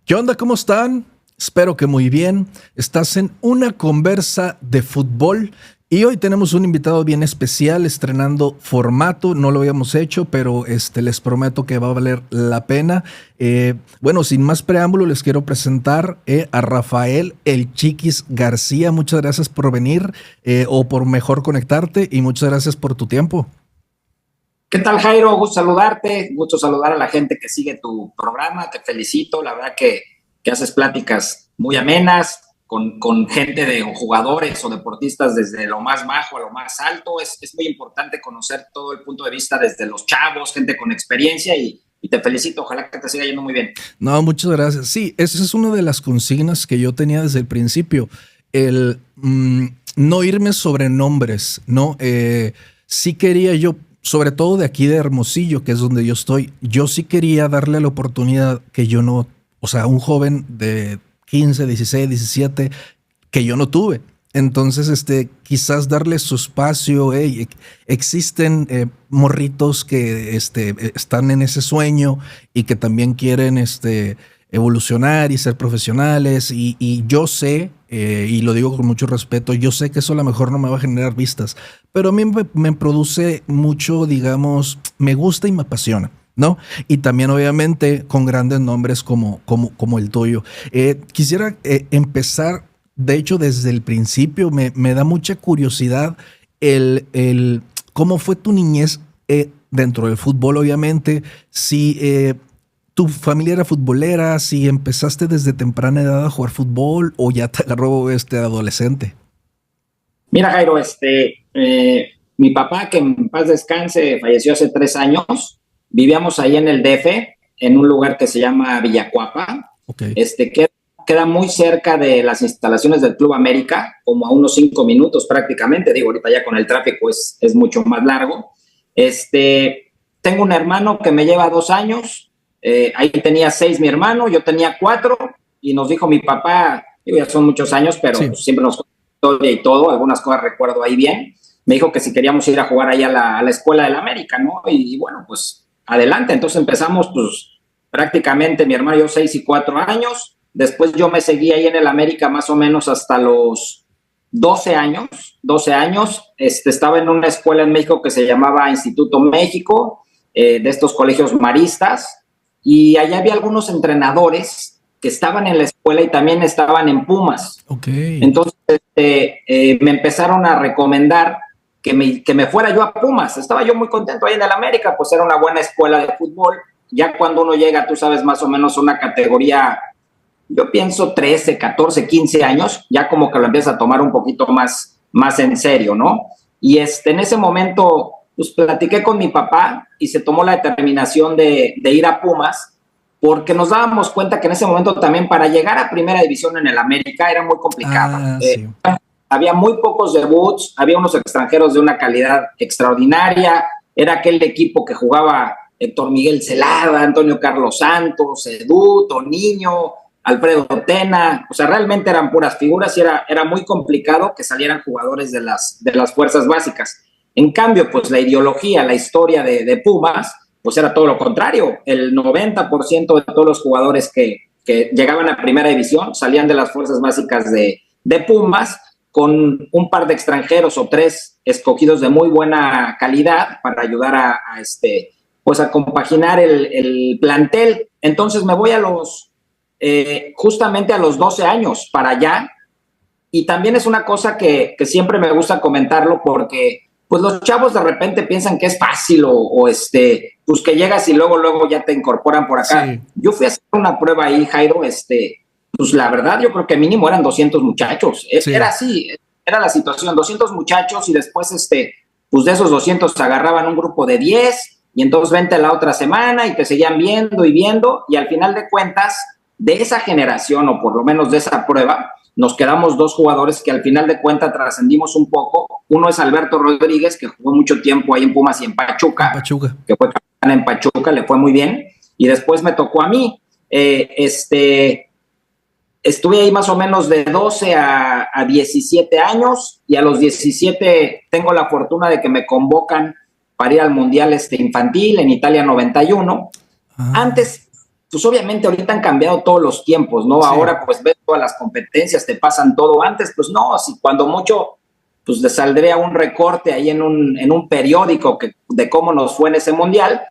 ¿Qué onda? ¿Cómo están? Espero que muy bien. Estás en una conversa de fútbol y hoy tenemos un invitado bien especial estrenando formato. No lo habíamos hecho, pero les prometo que va a valer la pena. Bueno, sin más preámbulo, les quiero presentar a Rafael El Chiquis García. Muchas gracias por venir o por mejor conectarte y muchas gracias por tu tiempo. ¿Qué tal, Jairo? Gusto saludarte, gusto saludar a la gente que sigue tu programa, te felicito, la verdad que haces pláticas muy amenas con gente de jugadores o deportistas desde lo más bajo a lo más alto. Es muy importante conocer todo el punto de vista desde los chavos, gente con experiencia y te felicito, ojalá que te siga yendo muy bien. No, muchas gracias. Sí, esa es una de las consignas que yo tenía desde el principio, el no irme sobre nombres, ¿no? Sí quería yo, sobre todo de aquí de Hermosillo, que es donde yo estoy, yo sí quería darle la oportunidad que yo no, o sea, un joven de 15, 16, 17, que yo no tuve. Entonces, quizás darle su espacio. Existen morritos que están en ese sueño y que también quieren evolucionar y ser profesionales. Y yo sé, y lo digo con mucho respeto, yo sé que eso a lo mejor no me va a generar vistas, pero a mí me produce mucho, digamos, me gusta y me apasiona, ¿no? Y también obviamente con grandes nombres como el tuyo. Quisiera empezar, de hecho, desde el principio. Me da mucha curiosidad cómo fue tu niñez dentro del fútbol, obviamente. Si tu familia era futbolera, si empezaste desde temprana edad a jugar fútbol o ya te agarró adolescente. Mira, Jairo, mi papá, que en paz descanse, falleció hace 3 años. Vivíamos ahí en el DF, en un lugar que se llama Villacuapa, Okay. Que queda muy cerca de las instalaciones del Club América, como a unos 5 minutos prácticamente. Digo, ahorita ya con el tráfico es mucho más largo. Tengo un hermano que me lleva 2 años. Ahí tenía 6 mi hermano, yo tenía 4, y nos dijo mi papá, digo, ya son muchos años, pero sí, pues siempre nos contó historia y todo, algunas cosas recuerdo ahí bien. Me dijo que si queríamos ir a jugar ahí a la escuela del América, ¿no? Y bueno, pues adelante. Entonces empezamos, pues prácticamente mi hermano y yo 6 y 4 años. Después yo me seguí ahí en el América más o menos hasta los 12 años. Estaba en una escuela en México que se llamaba Instituto México, de estos colegios maristas. Y allá había algunos entrenadores que estaban en la escuela y también estaban en Pumas. Okay. Entonces me empezaron a recomendar que me fuera yo a Pumas. Estaba yo muy contento ahí en el América, pues era una buena escuela de fútbol. Ya cuando uno llega, tú sabes, más o menos una categoría, yo pienso 13, 14, 15 años, ya como que lo empiezas a tomar un poquito más en serio, ¿no? Y en ese momento pues platiqué con mi papá y se tomó la determinación de ir a Pumas, porque nos dábamos cuenta que en ese momento también para llegar a primera división en el América era muy complicado. Sí. Había muy pocos debuts, había unos extranjeros de una calidad extraordinaria, era aquel equipo que jugaba Héctor Miguel Celada, Antonio Carlos Santos, Edu, Toniño, Alfredo Tena, o sea, realmente eran puras figuras y era muy complicado que salieran jugadores de las fuerzas básicas. En cambio, pues la ideología, la historia de Pumas, pues era todo lo contrario. El 90% de todos los jugadores que llegaban a primera división salían de las fuerzas básicas de Pumas, con un par de extranjeros o 3 escogidos de muy buena calidad para ayudar a compaginar el plantel. Entonces me voy justamente a los 12 años para allá, y también es una cosa que siempre me gusta comentarlo, porque pues los chavos de repente piensan que es fácil pues que llegas y luego ya te incorporan por acá. Sí. Yo fui a hacer una prueba ahí, Jairo, pues la verdad yo creo que mínimo eran 200 muchachos. Sí. Era así, era la situación, 200 muchachos, y después pues de esos 200 se agarraban un grupo de 10, y entonces vente la otra semana y te seguían viendo, y al final de cuentas, de esa generación, o por lo menos de esa prueba, nos quedamos 2 jugadores que al final de cuentas trascendimos un poco. Uno es Alberto Rodríguez, que jugó mucho tiempo ahí en Pumas y en Pachuca. Que fue capitán en Pachuca, le fue muy bien. Y después me tocó a mí. Estuve ahí más o menos de 12 a 17 años, y a los 17 tengo la fortuna de que me convocan para ir al Mundial infantil en Italia 91. Antes, pues obviamente ahorita han cambiado todos los tiempos, ¿no? Sí. Ahora pues ves todas las competencias, te pasan todo. Antes, pues no, si cuando mucho, pues le saldría un recorte ahí en un periódico de cómo nos fue en ese Mundial,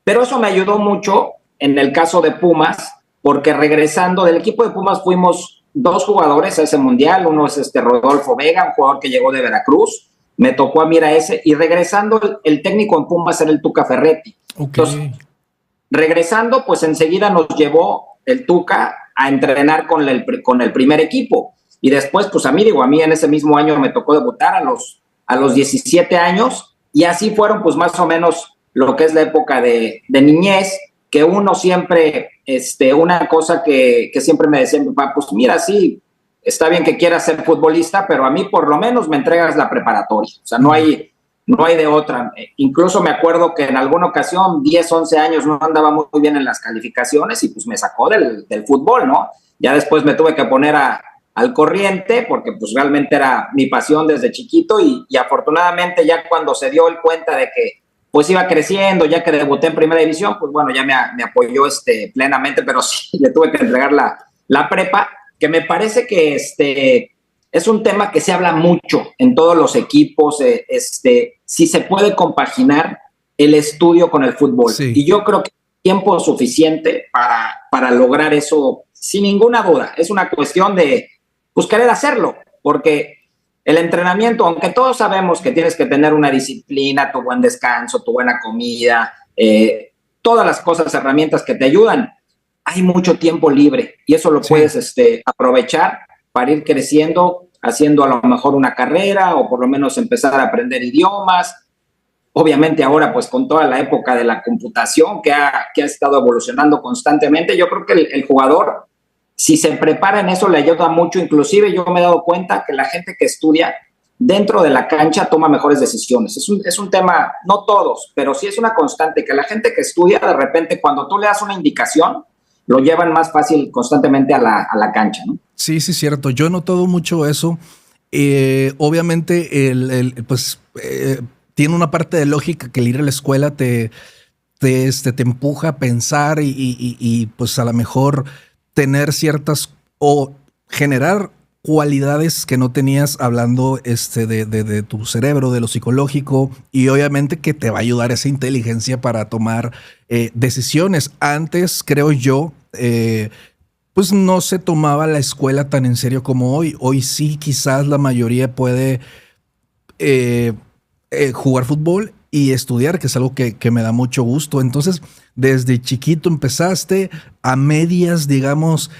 pero eso me ayudó mucho en el caso de Pumas, porque regresando del equipo de Pumas fuimos 2 jugadores a ese Mundial. Uno es Rodolfo Vega, un jugador que llegó de Veracruz, me tocó a mí a ese, y regresando el técnico en Pumas era el Tuca Ferretti. Okay. Entonces, regresando, pues enseguida nos llevó el Tuca a entrenar con el primer equipo, y después, pues a mí en ese mismo año me tocó debutar a los 17 años, y así fueron pues más o menos lo que es la época de niñez, que uno siempre, una cosa que siempre me decía mi papá, pues mira, sí, está bien que quieras ser futbolista, pero a mí por lo menos me entregas la preparatoria, o sea, no hay de otra. Incluso me acuerdo que en alguna ocasión, 10, 11 años, no andaba muy bien en las calificaciones y pues me sacó del fútbol, ¿no? Ya después me tuve que poner al corriente porque pues realmente era mi pasión desde chiquito, y afortunadamente ya cuando se dio el cuenta de que pues iba creciendo, ya que debuté en primera división, pues bueno, ya me apoyó plenamente, pero sí le tuve que entregar la prepa, que me parece que es un tema que se habla mucho en todos los equipos, si se puede compaginar el estudio con el fútbol. Sí. Y yo creo que hay tiempo suficiente para lograr eso, sin ninguna duda. Es una cuestión de pues querer hacerlo, porque el entrenamiento, aunque todos sabemos que tienes que tener una disciplina, tu buen descanso, tu buena comida, todas las cosas, herramientas que te ayudan, hay mucho tiempo libre, y eso lo puedes aprovechar para ir creciendo, haciendo a lo mejor una carrera, o por lo menos empezar a aprender idiomas. Obviamente ahora, pues con toda la época de la computación que ha estado evolucionando constantemente, yo creo que el jugador, si se prepara en eso, le ayuda mucho. Inclusive yo me he dado cuenta que la gente que estudia dentro de la cancha toma mejores decisiones. Es un tema, no todos, pero sí es una constante, que la gente que estudia, de repente, cuando tú le das una indicación, lo llevan más fácil constantemente a la cancha, ¿no? Sí, cierto. Yo he notado mucho eso. Obviamente, tiene una parte de lógica que el ir a la escuela te empuja a pensar y pues a lo mejor tener ciertas o generar cualidades que no tenías, hablando de tu cerebro, de lo psicológico, y obviamente que te va a ayudar esa inteligencia para tomar decisiones. Antes, creo yo, pues no se tomaba la escuela tan en serio como hoy. Hoy sí, quizás la mayoría puede jugar fútbol y estudiar, que es algo que me da mucho gusto. Entonces, desde chiquito empezaste, a medias, digamos,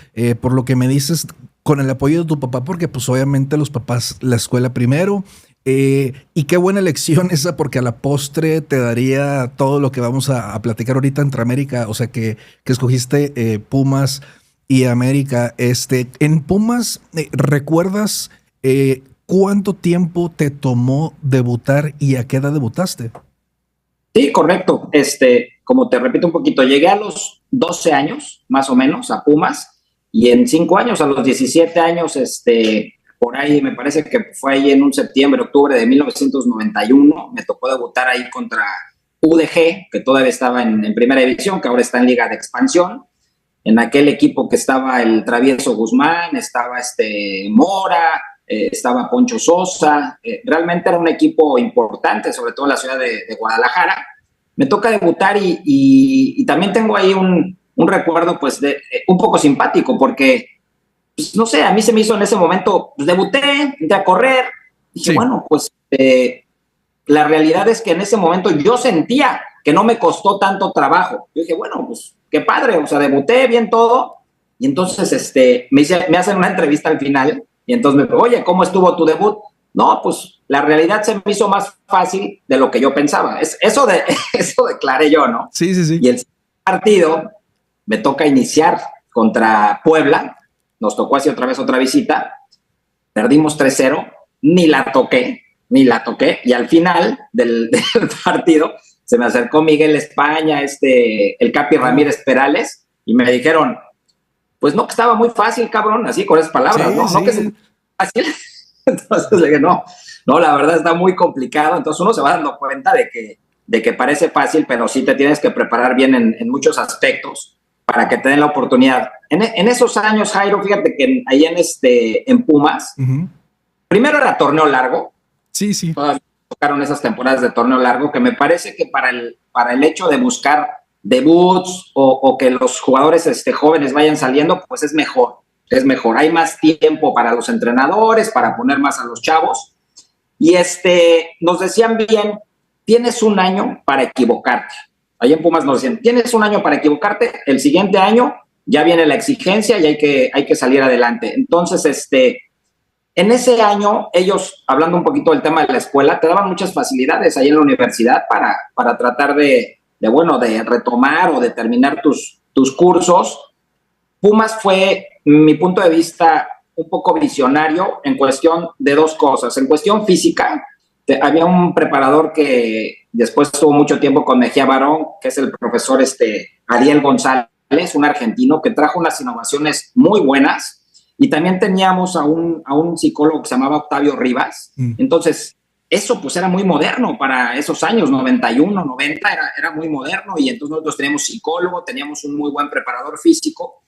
por lo que me dices, con el apoyo de tu papá, porque pues obviamente los papás, la escuela primero, y qué buena elección esa, porque a la postre te daría todo lo que vamos a platicar ahorita entre América, o sea que escogiste Pumas y América. En Pumas, ¿recuerdas cuánto tiempo te tomó debutar y a qué edad debutaste? Sí, correcto. Como te repito un poquito, llegué a los 12 años, más o menos, a Pumas, y en 5 años, a los 17 años, por ahí, me parece que fue ahí en un septiembre, octubre de 1991, me tocó debutar ahí contra UDG, que todavía estaba en primera división, que ahora está en Liga de Expansión. En aquel equipo que estaba el Travieso Guzmán, estaba Mora, estaba Poncho Sosa. Realmente era un equipo importante, sobre todo en la ciudad de Guadalajara. Me toca debutar y también tengo ahí un recuerdo pues un poco simpático, porque pues, no sé, a mí se me hizo en ese momento, pues debuté, entré a correr, dije, sí. Bueno, pues la realidad es que en ese momento yo sentía que no me costó tanto trabajo. Yo dije, bueno, pues qué padre, o sea, debuté bien todo, y entonces me hacen una entrevista al final, y entonces me dijo, oye, ¿cómo estuvo tu debut? No, pues la realidad se me hizo más fácil de lo que yo pensaba. Eso declaré yo, ¿no? Sí. Y el partido me toca iniciar contra Puebla, nos tocó así otra vez otra visita, perdimos 3-0, ni la toqué, y al final del partido se me acercó Miguel España, el Capi Ramírez Perales, y me dijeron, pues no, que estaba muy fácil, cabrón, así con esas palabras, sí, ¿no? Sí. No que es fácil. Entonces le dije, no, la verdad está muy complicado. Entonces uno se va dando cuenta de que de que parece fácil, pero sí te tienes que preparar bien en muchos aspectos para que te den la oportunidad. En esos años, Jairo, fíjate que ahí en Pumas, primero era torneo largo. Sí, sí. Todavía tocaron esas temporadas de torneo largo, que me parece que para el hecho de buscar debuts o que los jugadores jóvenes vayan saliendo, pues es mejor. Hay más tiempo para los entrenadores, para poner más a los chavos. Y nos decían bien, tienes un año para equivocarte. Ahí en Pumas nos decían, tienes un año para equivocarte, el siguiente año ya viene la exigencia y hay que salir adelante. Entonces, en ese año, ellos, hablando un poquito del tema de la escuela, te daban muchas facilidades ahí en la universidad para tratar de retomar o de terminar tus cursos. Pumas fue, mi punto de vista, un poco visionario en cuestión de dos cosas. En cuestión física, había un preparador que después estuvo mucho tiempo con Mejía Barón, que es el profesor Ariel González, un argentino que trajo unas innovaciones muy buenas, y también teníamos a un psicólogo que se llamaba Octavio Rivas. Entonces, eso pues era muy moderno para esos años, 91, 90, era muy moderno, y entonces nosotros teníamos psicólogo, teníamos un muy buen preparador físico,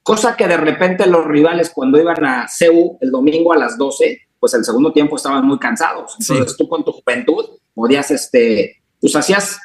cosa que de repente los rivales cuando iban a CEU el domingo a las 12, pues el segundo tiempo estaban muy cansados. Entonces tú con tu juventud podías, pues hacías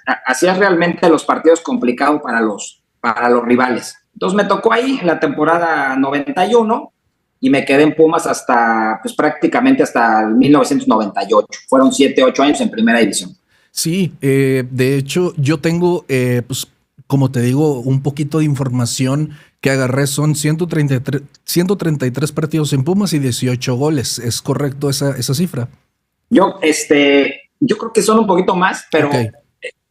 realmente los partidos complicados para los rivales. Entonces me tocó ahí en la temporada 91 y me quedé en Pumas hasta, pues prácticamente hasta el 1998. Fueron 7, 8 años en primera división. Sí, de hecho yo tengo, pues como te digo, un poquito de información que agarré. Son 133 partidos en Pumas y 18 goles. ¿Es correcto esa cifra? Yo creo que son un poquito más, pero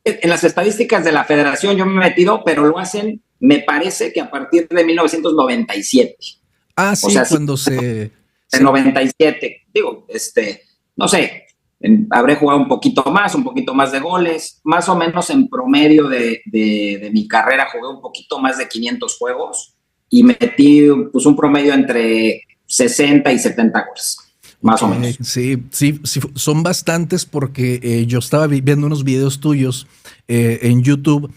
en las estadísticas de la federación yo me he metido, pero lo hacen, me parece que a partir de 1997. Ah, sí, o sea, cuando se... En 97, digo, no sé, habré jugado un poquito más de goles, más o menos en promedio de mi carrera jugué un poquito más de 500 juegos y metí pues un promedio entre 60 y 70 goles. Más o menos. Sí, son bastantes porque yo estaba viendo unos videos tuyos en YouTube.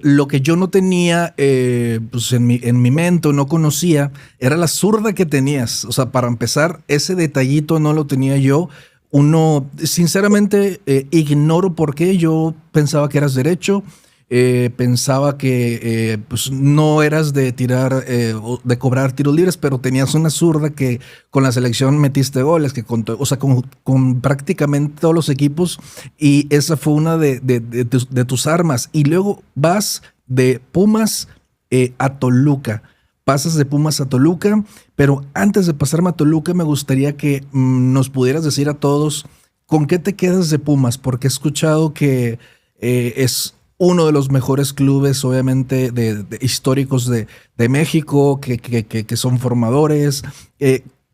Lo que yo no tenía pues en mi mente, no conocía, era la zurda que tenías. O sea, para empezar, ese detallito no lo tenía yo. Uno, sinceramente, ignoro por qué. Yo pensaba que eras derecho. Pensaba que pues no eras de tirar de cobrar tiros libres, pero tenías una zurda que con la selección metiste goles, que con prácticamente todos los equipos, y esa fue una de tus armas. Y luego vas de Pumas a Toluca. Pasas de Pumas a Toluca, pero antes de pasarme a Toluca me gustaría que nos pudieras decir a todos con qué te quedas de Pumas, porque he escuchado que es uno de los mejores clubes, obviamente, históricos de México, que son formadores.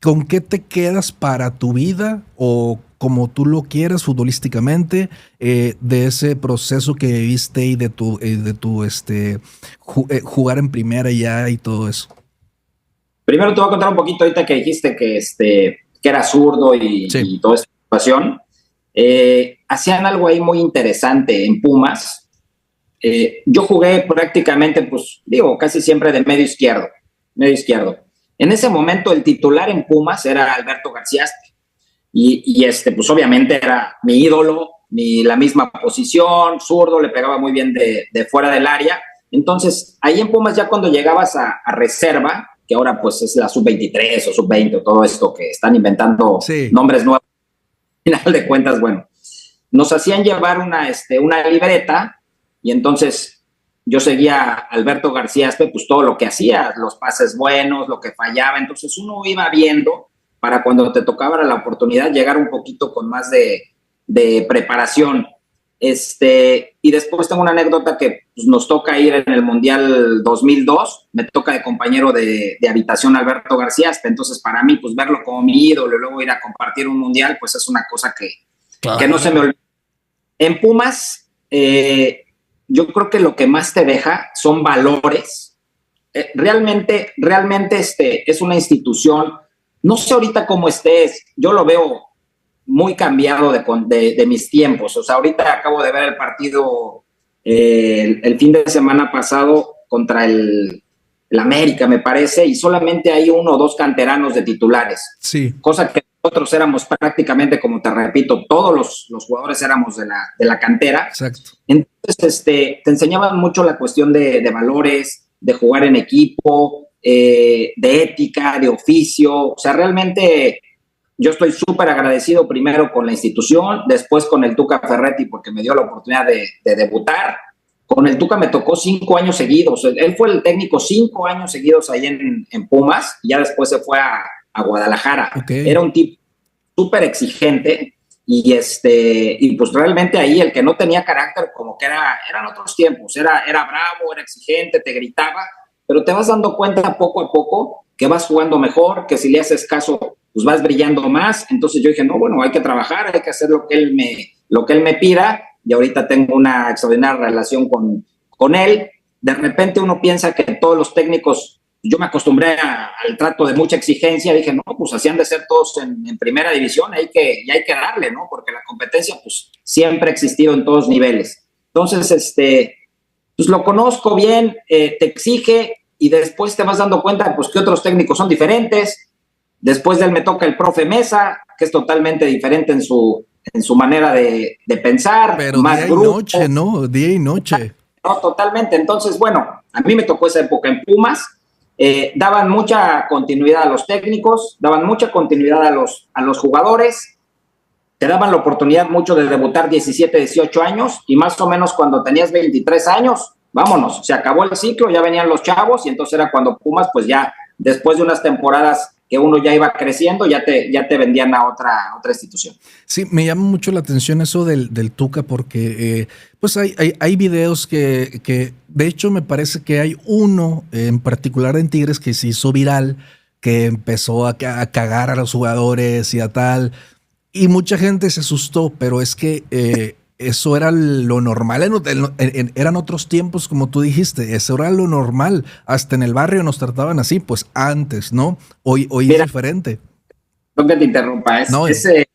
¿Con qué te quedas para tu vida o como tú lo quieras futbolísticamente de ese proceso que viviste y de tu jugar en primera ya y todo eso? Primero te voy a contar un poquito ahorita que dijiste que era zurdo y toda esta situación. Hacían algo ahí muy interesante en Pumas. Yo jugué prácticamente, pues digo, casi siempre de medio izquierdo. En ese momento el titular en Pumas era Alberto García y pues obviamente era mi ídolo, la misma posición, zurdo, le pegaba muy bien de fuera del área. Entonces ahí en Pumas ya cuando llegabas a reserva, que ahora pues es la sub-23 o sub-20 o todo esto que están inventando nombres nuevos, al final de cuentas, bueno, nos hacían llevar una libreta. Y entonces yo seguía a Alberto García, pues todo lo que hacía, los pases buenos, lo que fallaba. Entonces uno iba viendo para cuando te tocaba la oportunidad llegar un poquito con más de preparación. Y después tengo una anécdota que pues, nos toca ir en el Mundial 2002. Me toca de compañero de habitación Alberto García. Entonces para mí, pues verlo como mi ídolo y luego ir a compartir un Mundial, pues es una cosa que no se me olvida. En Pumas... yo creo que lo que más te deja son valores. Realmente es una institución. No sé ahorita cómo estés. Yo lo veo muy cambiado de mis tiempos. O sea, ahorita acabo de ver el partido el fin de semana pasado contra el América, me parece, y solamente hay 1 o 2 canteranos de titulares. Sí. Cosa que nosotros éramos prácticamente, como te repito, todos los jugadores éramos de la cantera. Exacto. Entonces, te enseñaban mucho la cuestión de valores, de jugar en equipo, de ética, de oficio. O sea, realmente yo estoy súper agradecido primero con la institución, después con el Tuca Ferretti porque me dio la oportunidad de debutar. Con el Tuca me tocó 5 años seguidos. Él fue el técnico 5 años seguidos ahí en Pumas, y ya después se fue a Guadalajara. Okay. Era un tipo súper exigente, y pues realmente ahí el que no tenía carácter, como que eran otros tiempos, era bravo, era exigente, te gritaba, pero te vas dando cuenta poco a poco que vas jugando mejor, que si le haces caso, pues vas brillando más. Entonces yo dije, no, bueno, hay que trabajar, hay que hacer lo que él me pida, y ahorita tengo una extraordinaria relación con él. De repente uno piensa que todos los técnicos, yo me acostumbré al trato de mucha exigencia, dije, no, pues así han de ser todos en primera división, hay que darle, ¿no? Porque la competencia, pues, siempre ha existido en todos niveles. Entonces, pues lo conozco bien, te exige, y después te vas dando cuenta, pues, que otros técnicos son diferentes. Después de él me toca el profe Mesa, que es totalmente diferente en su manera de pensar. Pero más día grupo. y noche, ¿no? Día y noche. No, totalmente. Entonces, bueno, a mí me tocó esa época en Pumas. Daban mucha continuidad a los técnicos, daban mucha continuidad a los jugadores, te daban la oportunidad mucho de debutar 17, 18 años, y más o menos cuando tenías 23 años, vámonos, se acabó el ciclo, ya venían los chavos, y entonces era cuando Pumas, pues ya después de unas temporadas que uno ya iba creciendo, ya te vendían a otra institución. Sí, me llama mucho la atención eso del Tuca, porque pues hay videos que de hecho me parece que hay uno en particular en Tigres que se hizo viral, que empezó a cagar a los jugadores y a tal, y mucha gente se asustó, pero es que eso era lo normal, eran otros tiempos, como tú dijiste, eso era lo normal, hasta en el barrio nos trataban así, pues antes, ¿no? Hoy Mira, es diferente. No que te interrumpa, No, ese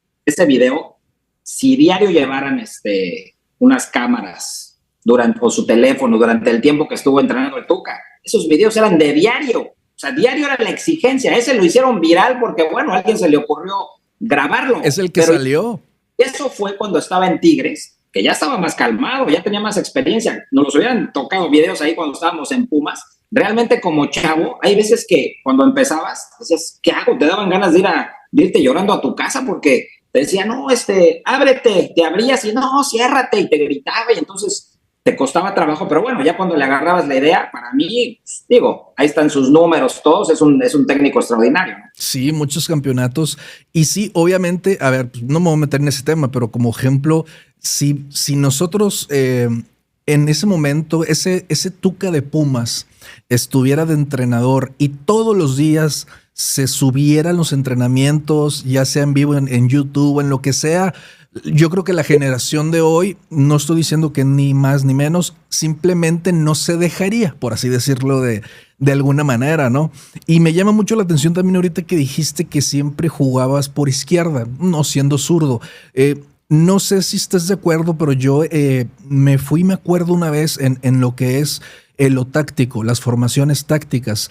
video, si diario llevaran unas cámaras o su teléfono durante el tiempo que estuvo entrenando el Tuca, esos videos eran de diario, o sea, diario era la exigencia. Ese lo hicieron viral porque, bueno, a alguien se le ocurrió grabarlo. es el que salió. Eso fue cuando estaba en Tigres, que ya estaba más calmado, ya tenía más experiencia. Nos los hubieran tocado videos ahí cuando estábamos en Pumas. Realmente, como chavo, hay veces que cuando empezabas, decías, ¿qué hago? Te daban ganas de irte llorando a tu casa porque te decían, no, ábrete, te abrías y no, ciérrate, y te gritaba, y entonces te costaba trabajo. Pero bueno, ya cuando le agarrabas la idea, para mí, pues, digo, ahí están sus números todos, es un técnico extraordinario, ¿no? Sí, muchos campeonatos. Y sí, obviamente, a ver, no me voy a meter en ese tema, pero como ejemplo, si nosotros en ese momento, ese Tuca de Pumas estuviera de entrenador y todos los días se subieran los entrenamientos, ya sea en vivo en YouTube, en lo que sea, yo creo que la generación de hoy, no estoy diciendo que ni más ni menos, simplemente no se dejaría, por así decirlo, de alguna manera, ¿no? Y me llama mucho la atención también ahorita que dijiste que siempre jugabas por izquierda, no siendo zurdo. No sé si estás de acuerdo, pero yo me acuerdo una vez en lo que es lo táctico, las formaciones tácticas.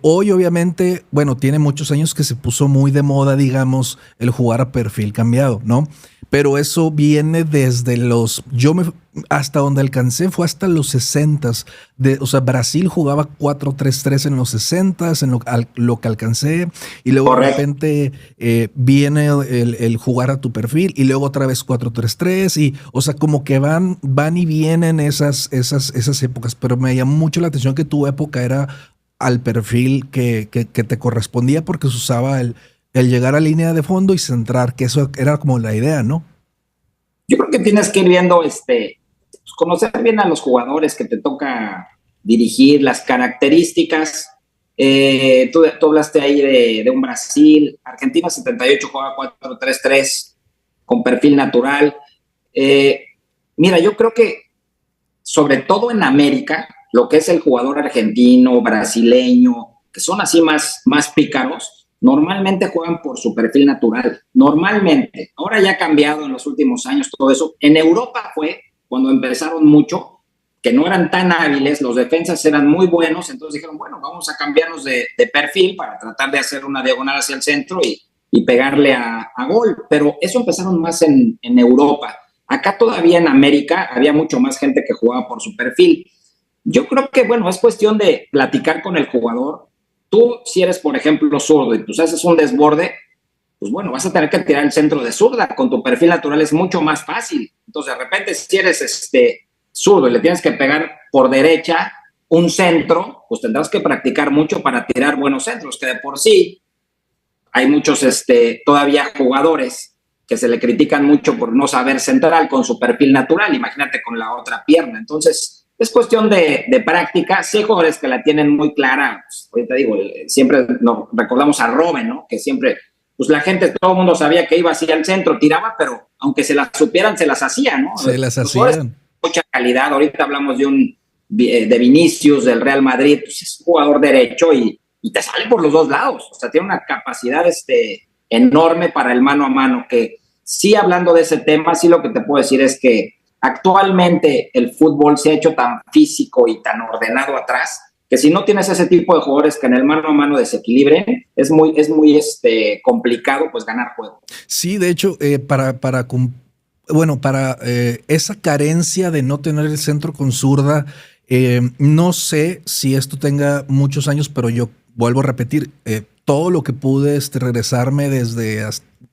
Hoy, obviamente, bueno, tiene muchos años que se puso muy de moda, digamos, el jugar a perfil cambiado, ¿no? Pero eso viene desde hasta donde alcancé fue hasta los 60s. O sea, Brasil jugaba 4-3-3 en los 60s, en lo que alcancé. Y luego de repente viene el jugar a tu perfil y luego otra vez 4-3-3. Y, o sea, como que van y vienen esas épocas. Pero me llamó mucho la atención que tu época era al perfil que te correspondía porque se usaba el llegar a línea de fondo y centrar, que eso era como la idea, ¿no? Yo creo que tienes que ir viendo, conocer bien a los jugadores que te toca dirigir, las características. Tú hablaste ahí de un Brasil, Argentina 78 jugaba 4-3-3 con perfil natural. Mira, yo creo que sobre todo en América, lo que es el jugador argentino, brasileño, que son así más pícaros, normalmente juegan por su perfil natural, normalmente. Ahora ya ha cambiado en los últimos años todo eso. En Europa fue cuando empezaron mucho, que no eran tan hábiles, los defensas eran muy buenos, entonces dijeron, bueno, vamos a cambiarnos de perfil para tratar de hacer una diagonal hacia el centro y pegarle a gol, pero eso empezaron más en Europa. Acá todavía en América había mucho más gente que jugaba por su perfil. Yo creo que, bueno, es cuestión de platicar con el jugador. Tú, si eres, por ejemplo, zurdo y pues haces un desborde, pues bueno, vas a tener que tirar el centro de zurda. Con tu perfil natural es mucho más fácil. Entonces, de repente, si eres zurdo y le tienes que pegar por derecha un centro, pues tendrás que practicar mucho para tirar buenos centros, que de por sí hay muchos todavía jugadores que se le critican mucho por no saber central con su perfil natural, imagínate con la otra pierna. Entonces, es cuestión de práctica. Sí hay jugadores que la tienen muy clara. Pues, ahorita digo, siempre nos recordamos a Robben, ¿no? Que siempre, pues la gente, todo el mundo sabía que iba hacia el centro, tiraba, pero aunque se las supieran, se las hacía, ¿no? Se las hacían. Mucha calidad. Ahorita hablamos de Vinicius, del Real Madrid, pues es un jugador derecho y te sale por los dos lados. O sea, tiene una capacidad enorme para el mano a mano, que sí, hablando de ese tema, sí lo que te puedo decir es que actualmente el fútbol se ha hecho tan físico y tan ordenado atrás, que si no tienes ese tipo de jugadores que en el mano a mano desequilibren, es muy complicado pues ganar juego. Sí, de hecho, para esa carencia de no tener el centro con zurda, no sé si esto tenga muchos años, pero yo vuelvo a repetir, todo lo que pude regresarme desde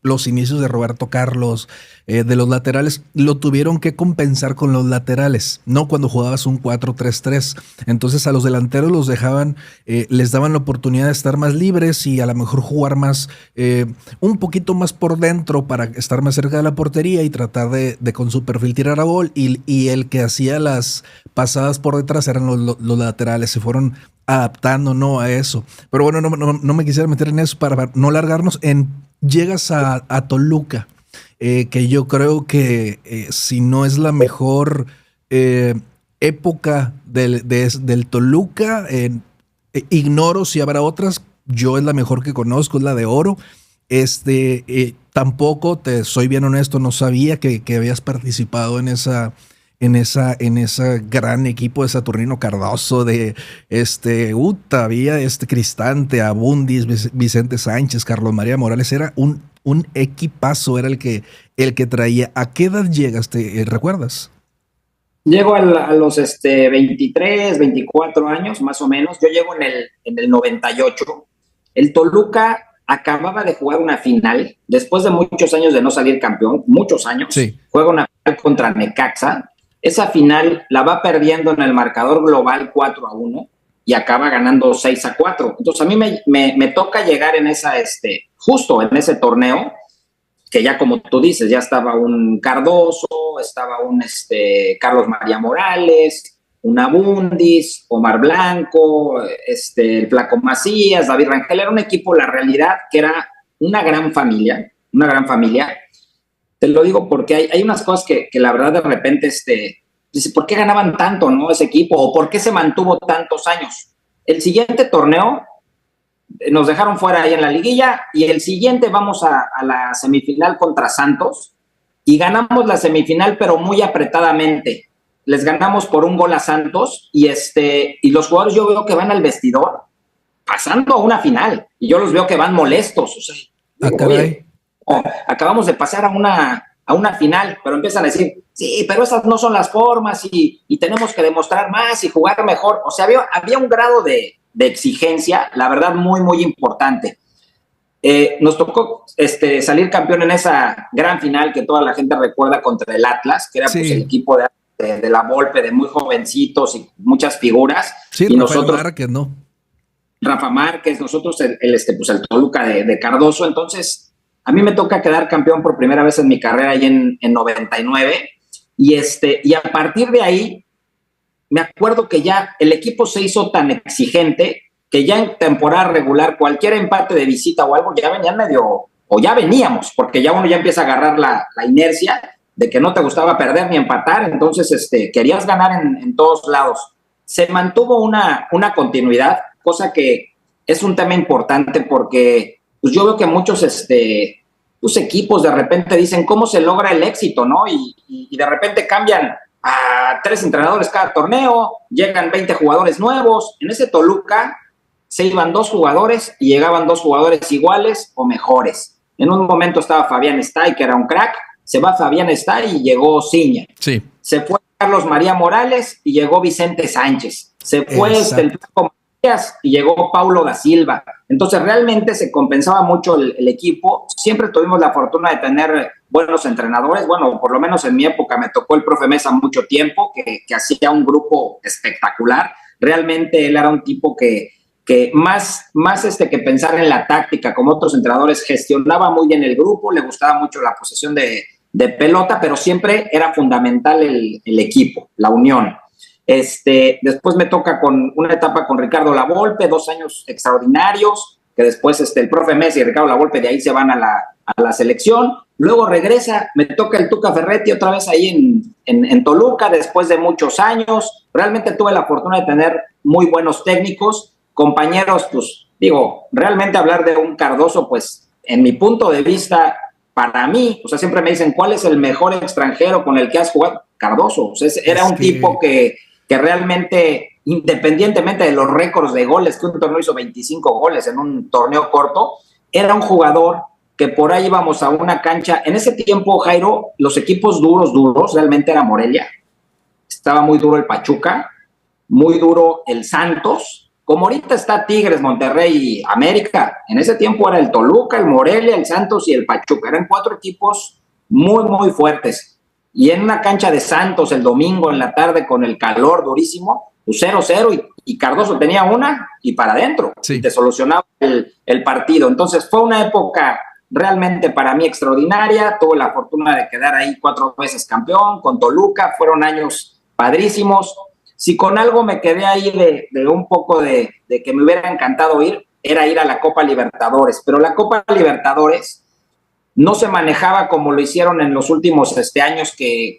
los inicios de Roberto Carlos, de los laterales, lo tuvieron que compensar con los laterales, no cuando jugabas un 4-3-3. Entonces a los delanteros los dejaban, les daban la oportunidad de estar más libres y a lo mejor jugar más, un poquito más por dentro para estar más cerca de la portería y tratar de con su perfil tirar a gol, y el que hacía las pasadas por detrás eran los laterales. Se fueron adaptando, ¿no?, a eso. Pero bueno, no me quisiera meter en eso para no largarnos. Llegas a Toluca, que yo creo que si no es la mejor época del Toluca, ignoro si habrá otras. Yo es la mejor que conozco, es la de oro. Tampoco, te soy bien honesto, no sabía que habías participado en esa gran equipo de Saturnino Cardoso, de había Cristante, Abundis, Vicente Sánchez, Carlos María Morales. Era un equipazo, era el que traía. ¿A qué edad llegas? ¿Te recuerdas? Llego a los 23, 24 años, más o menos. Yo llego en el 98. El Toluca acababa de jugar una final, después de muchos años de no salir campeón, muchos años. Sí. Juega una final contra Necaxa. Esa final la va perdiendo en el marcador global 4-1 y acaba ganando 6-4. Entonces a mí me toca llegar en justo en ese torneo, que ya como tú dices, ya estaba un Cardoso, estaba un Carlos María Morales, un Abundis, Omar Blanco, el Flaco Macías, David Rangel. Era un equipo, la realidad, que era una gran familia. Te lo digo porque hay unas cosas que la verdad de repente dice, ¿por qué ganaban tanto, no, ese equipo? ¿O por qué se mantuvo tantos años? El siguiente torneo nos dejaron fuera ahí en la liguilla, y el siguiente vamos a la semifinal contra Santos y ganamos la semifinal, pero muy apretadamente. Les ganamos por un gol a Santos y los jugadores, yo veo que van al vestidor pasando a una final y yo los veo que van molestos. O sea, oye, acabamos de pasar a una final, pero empiezan a decir, sí, pero esas no son las formas y tenemos que demostrar más y jugar mejor. O sea, había un grado de exigencia, la verdad, muy, muy importante. Nos tocó salir campeón en esa gran final que toda la gente recuerda contra el Atlas, que era pues el equipo de la Volpe, de muy jovencitos y muchas figuras. Sí, y nosotros, Márquez, ¿no? Rafa Márquez, nosotros el Toluca de Cardoso. Entonces a mí me toca quedar campeón por primera vez en mi carrera ahí en 99, y a partir de ahí me acuerdo que ya el equipo se hizo tan exigente que ya en temporada regular cualquier empate de visita o algo ya venían ya veníamos, porque ya uno ya empieza a agarrar la inercia de que no te gustaba perder ni empatar, entonces querías ganar en todos lados. Se mantuvo una continuidad, cosa que es un tema importante porque pues yo veo que muchos pues equipos de repente dicen cómo se logra el éxito, ¿no? Y de repente cambian a 3 entrenadores cada torneo, llegan 20 jugadores nuevos. En ese Toluca se iban 2 jugadores y llegaban 2 jugadores iguales o mejores. En un momento estaba Fabián Stay, que era un crack, se va Fabián Stay y llegó Ciña. Sí. Se fue Carlos María Morales y llegó Vicente Sánchez. Se fue el Flaco Matías y llegó Paulo da Silva. Entonces realmente se compensaba mucho el equipo. Siempre tuvimos la fortuna de tener buenos entrenadores. Bueno, por lo menos en mi época me tocó el profe Mesa mucho tiempo, que hacía un grupo espectacular. Realmente él era un tipo que más que pensar en la táctica, como otros entrenadores, gestionaba muy bien el grupo, le gustaba mucho la posesión de pelota, pero siempre era fundamental el equipo, la unión. Después me toca con una etapa con Ricardo Lavolpe, 2 años extraordinarios, que después el profe Messi y Ricardo Lavolpe de ahí se van a la selección. Luego regresa, me toca el Tuca Ferretti otra vez ahí en Toluca, después de muchos años. Realmente tuve la fortuna de tener muy buenos técnicos, compañeros, pues digo, realmente hablar de un Cardoso, pues en mi punto de vista, para mí, o sea, siempre me dicen, ¿cuál es el mejor extranjero con el que has jugado? Cardoso, o sea, era un tipo que realmente, independientemente de los récords de goles, que un torneo hizo 25 goles en un torneo corto, era un jugador que por ahí íbamos a una cancha. En ese tiempo, Jairo, los equipos duros, realmente era Morelia. Estaba muy duro el Pachuca, muy duro el Santos. Como ahorita está Tigres, Monterrey y América, en ese tiempo era el Toluca, el Morelia, el Santos y el Pachuca. Eran 4 equipos muy, muy fuertes. Y en una cancha de Santos el domingo en la tarde con el calor durísimo, pues 0-0 y Cardoso tenía una y para adentro. Sí. Y te solucionaba el partido. Entonces fue una época realmente para mí extraordinaria. Tuve la fortuna de quedar ahí 4 veces campeón con Toluca. Fueron años padrísimos. Si con algo me quedé ahí de un poco de que me hubiera encantado era ir a la Copa Libertadores, pero la Copa Libertadores no se manejaba como lo hicieron en los últimos años,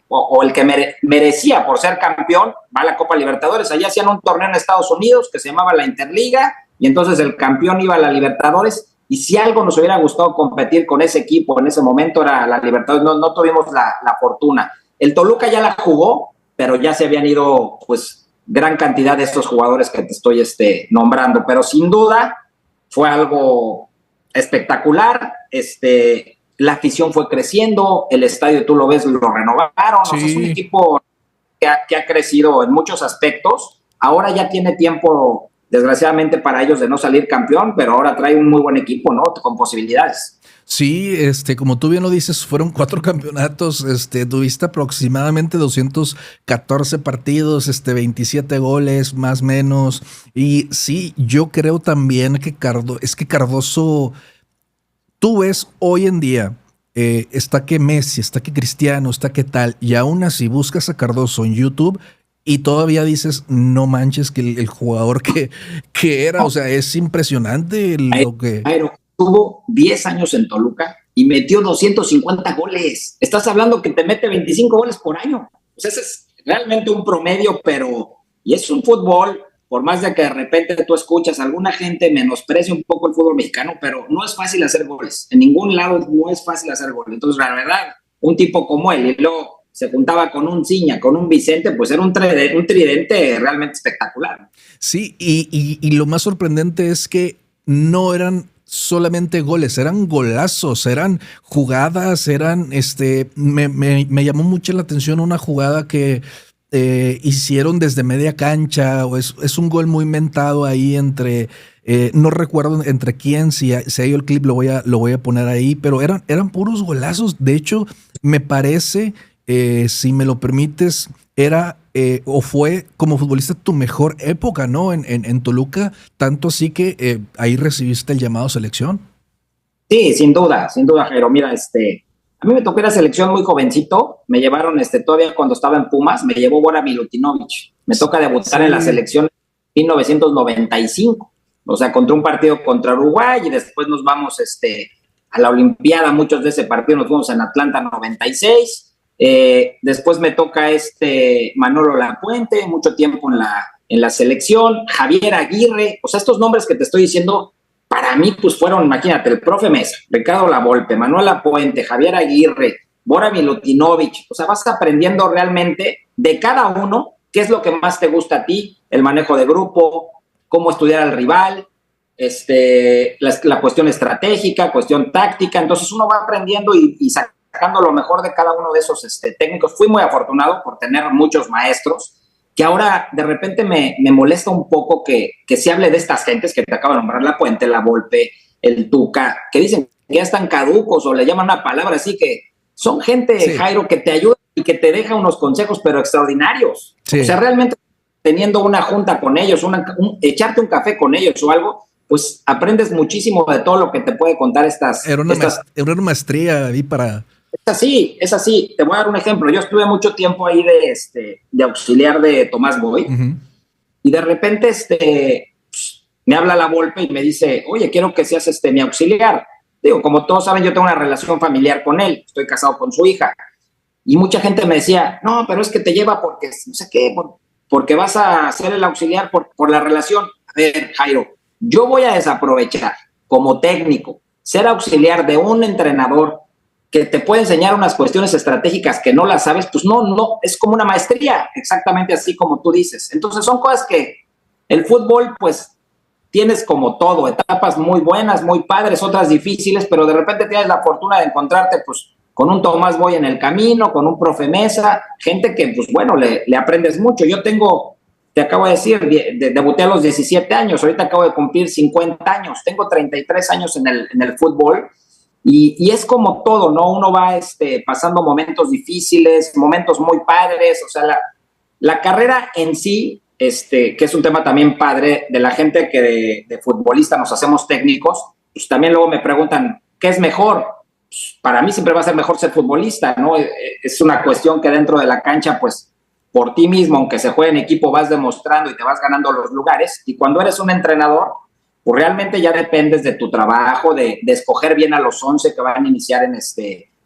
o el que merecía por ser campeón va a la Copa Libertadores. Allá hacían un torneo en Estados Unidos que se llamaba la Interliga, y entonces el campeón iba a la Libertadores, y si algo nos hubiera gustado competir con ese equipo en ese momento era la Libertadores. No tuvimos la fortuna. El Toluca ya la jugó, pero ya se habían ido, pues, gran cantidad de estos jugadores que te estoy nombrando. Pero sin duda fue algo espectacular. La afición fue creciendo, el estadio, tú lo ves, lo renovaron. Sí. O sea, es un equipo que ha crecido en muchos aspectos. Ahora ya tiene tiempo, desgraciadamente para ellos, de no salir campeón, pero ahora trae un muy buen equipo, ¿no? Con posibilidades. Sí, como tú bien lo dices, fueron 4 campeonatos, tuviste aproximadamente 214 partidos, 27 goles, más o menos. Y sí, yo creo también que Cardoso, tú ves hoy en día, está que Messi, está que Cristiano, está que tal, y aún así buscas a Cardoso en YouTube y todavía dices, no manches, que el jugador que era, o sea, es impresionante lo que... Tuvo 10 años en Toluca y metió 250 goles. Estás hablando que te mete 25 goles por año. Pues ese es realmente un promedio, y es un fútbol, por más de que de repente tú escuchas a alguna gente menosprecia un poco el fútbol mexicano, pero no es fácil hacer goles. En ningún lado no es fácil hacer goles. Entonces, la verdad, un tipo como él, y luego se juntaba con un Ciña, con un Vicente, pues era un tridente realmente espectacular. Sí, y lo más sorprendente es que no eran solamente goles, eran golazos, eran jugadas, me llamó mucho la atención una jugada que hicieron desde media cancha, o es un gol muy inventado ahí no recuerdo entre quién, si hay el clip lo voy a poner ahí, pero eran puros golazos. De hecho, me parece, si me lo permites, era o fue como futbolista tu mejor época, ¿no? En Toluca, tanto así que ahí recibiste el llamado a selección. Sí, sin duda, Jairo. Mira, a mí me tocó ir a selección muy jovencito, me llevaron todavía cuando estaba en Pumas, me llevó Bora Milutinovic, me toca debutar en la selección en 1995, o sea, contra un partido contra Uruguay, y después nos vamos a la Olimpiada, muchos de ese partido nos fuimos en Atlanta 96. Después me toca Manolo Lapuente, mucho tiempo en la selección, Javier Aguirre. O sea, estos nombres que te estoy diciendo para mí, pues fueron, imagínate, el profe Mesa, Ricardo Lavolpe, Manuel Lapuente, Javier Aguirre, Bora Milutinovic. O sea, vas aprendiendo realmente de cada uno qué es lo que más te gusta a ti, el manejo de grupo, cómo estudiar al rival, la cuestión estratégica, cuestión táctica. Entonces uno va aprendiendo y sacando lo mejor de cada uno de esos técnicos. Fui muy afortunado por tener muchos maestros, que ahora de repente me molesta un poco que se hable de estas gentes que te acabo de nombrar, Lapuente, Lavolpe, el Tuca, que dicen que ya están caducos o le llaman una palabra así, que son gente, sí, Jairo, que te ayuda y que te deja unos consejos, pero extraordinarios. Sí. O sea, realmente teniendo una junta con ellos, echarte un café con ellos o algo, pues aprendes muchísimo de todo lo que te puede contar Era una maestría ahí para... Es así. Te voy a dar un ejemplo. Yo estuve mucho tiempo ahí de auxiliar de Tomás Boy, y de repente me habla Lavolpe y me dice, oye, quiero que seas mi auxiliar. Digo, como todos saben, yo tengo una relación familiar con él, estoy casado con su hija, y mucha gente me decía, no, pero es que te lleva porque no sé qué, porque vas a ser el auxiliar por la relación. A ver, Jairo, yo voy a desaprovechar como técnico ser auxiliar de un entrenador que te puede enseñar unas cuestiones estratégicas que no las sabes. Pues no, es como una maestría, exactamente así como tú dices. Entonces son cosas que el fútbol, pues, tienes como todo, etapas muy buenas, muy padres, otras difíciles, pero de repente tienes la fortuna de encontrarte, pues, con un Tomás Boy en el camino, con un profe Mesa, gente que, pues, bueno, le aprendes mucho. Yo te acabo de decir, debuté a los 17 años, ahorita acabo de cumplir 50 años, tengo 33 años en el fútbol, y es como todo, ¿no? Uno va pasando momentos difíciles, momentos muy padres. O sea, la carrera en sí, que es un tema también padre, de la gente que de futbolista nos hacemos técnicos, pues también luego me preguntan, ¿qué es mejor? Pues para mí siempre va a ser mejor ser futbolista, ¿no? Es una cuestión que dentro de la cancha, pues, por ti mismo, aunque se juegue en equipo, vas demostrando y te vas ganando los lugares, y cuando eres un entrenador, pues realmente ya dependes de tu trabajo, de escoger bien a los 11 que van a iniciar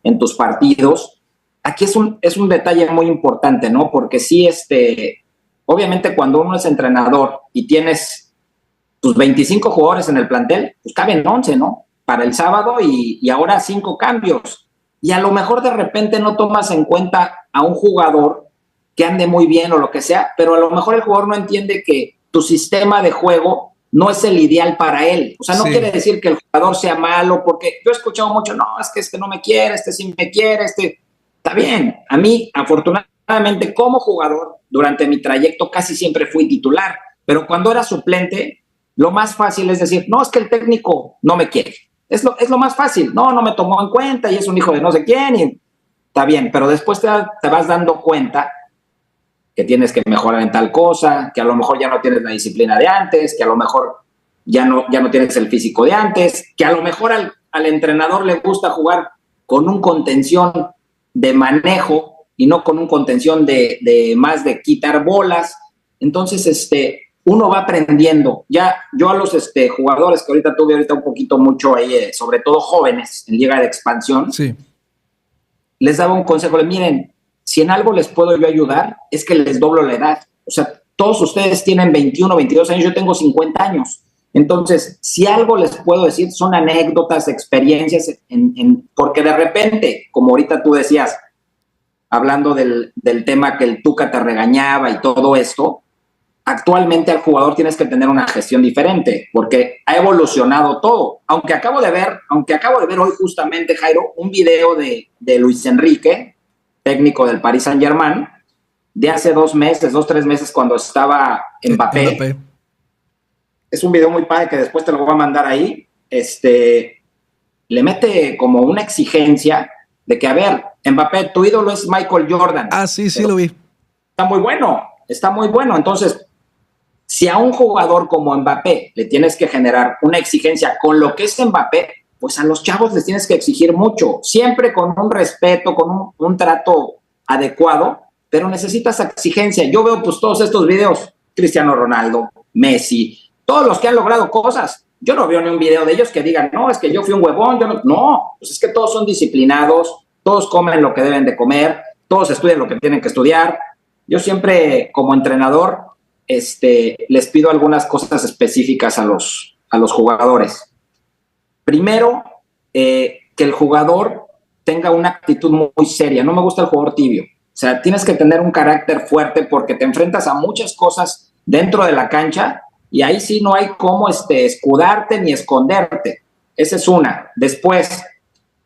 en tus partidos. Aquí es un detalle muy importante, ¿no? Porque sí, obviamente cuando uno es entrenador y tienes tus 25 jugadores en el plantel, pues caben 11, ¿no? Para el sábado, y ahora 5 cambios. Y a lo mejor de repente no tomas en cuenta a un jugador que ande muy bien o lo que sea, pero a lo mejor el jugador no entiende que tu sistema de juego no es el ideal para él. O sea, no quiere decir que el jugador sea malo, porque yo he escuchado mucho, no, es que no me quiere, sí me quiere, Está bien. A mí, afortunadamente, como jugador, durante mi trayecto casi siempre fui titular, pero cuando era suplente, lo más fácil es decir, no, es que el técnico no me quiere. Es lo más fácil. No me tomó en cuenta y es un hijo de no sé quién, y está bien, pero después te vas dando cuenta que tienes que mejorar en tal cosa, que a lo mejor ya no tienes la disciplina de antes, que a lo mejor ya no tienes el físico de antes, que a lo mejor al entrenador le gusta jugar con un contención de manejo y no con un contención de más de quitar bolas. Entonces, uno va aprendiendo. Ya yo a los jugadores que ahorita tuve un poquito mucho ahí, sobre todo jóvenes en Liga de Expansión, sí, les daba un consejo, miren, si en algo les puedo yo ayudar, es que les doblo la edad. O sea, todos ustedes tienen 21, 22 años, yo tengo 50 años. Entonces, si algo les puedo decir, son anécdotas, experiencias, porque de repente, como ahorita tú decías, hablando del tema que el Tuca te regañaba y todo esto, actualmente al jugador tienes que tener una gestión diferente, porque ha evolucionado todo. Aunque acabo de ver hoy justamente, Jairo, un video de Luis Enrique, técnico del Paris Saint-Germain, de hace 2 meses, 3 meses, cuando estaba Mbappé. Es un video muy padre que después te lo voy a mandar ahí. Le mete como una exigencia de que, a ver, Mbappé, tu ídolo es Michael Jordan. Ah, sí, lo vi. Está muy bueno. Entonces, si a un jugador como Mbappé le tienes que generar una exigencia con lo que es Mbappé, pues a los chavos les tienes que exigir mucho, siempre con un respeto, con un trato adecuado, pero necesitas exigencia. Yo veo pues todos estos videos, Cristiano Ronaldo, Messi, todos los que han logrado cosas. Yo no veo ni un video de ellos que digan, no, es que yo fui un huevón, pues es que todos son disciplinados, todos comen lo que deben de comer, todos estudian lo que tienen que estudiar. Yo siempre, como entrenador, les pido algunas cosas específicas a los jugadores. Primero, que el jugador tenga una actitud muy seria. No me gusta el jugador tibio. O sea, tienes que tener un carácter fuerte porque te enfrentas a muchas cosas dentro de la cancha y ahí sí no hay cómo escudarte ni esconderte. Esa es una. Después,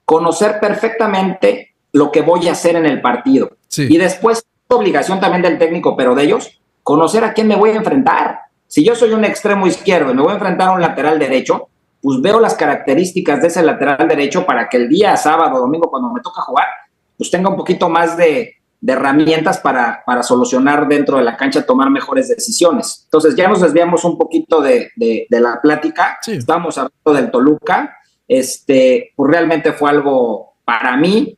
conocer perfectamente lo que voy a hacer en el partido. Sí. Y después, obligación también del técnico, pero de ellos, conocer a quién me voy a enfrentar. Si yo soy un extremo izquierdo y me voy a enfrentar a un lateral derecho, pues veo las características de ese lateral derecho para que el día sábado o domingo, cuando me toca jugar, pues tenga un poquito más de herramientas para solucionar dentro de la cancha, tomar mejores decisiones. Entonces ya nos desviamos un poquito de la plática. Sí. Estábamos hablando del Toluca. Pues realmente fue algo para mí,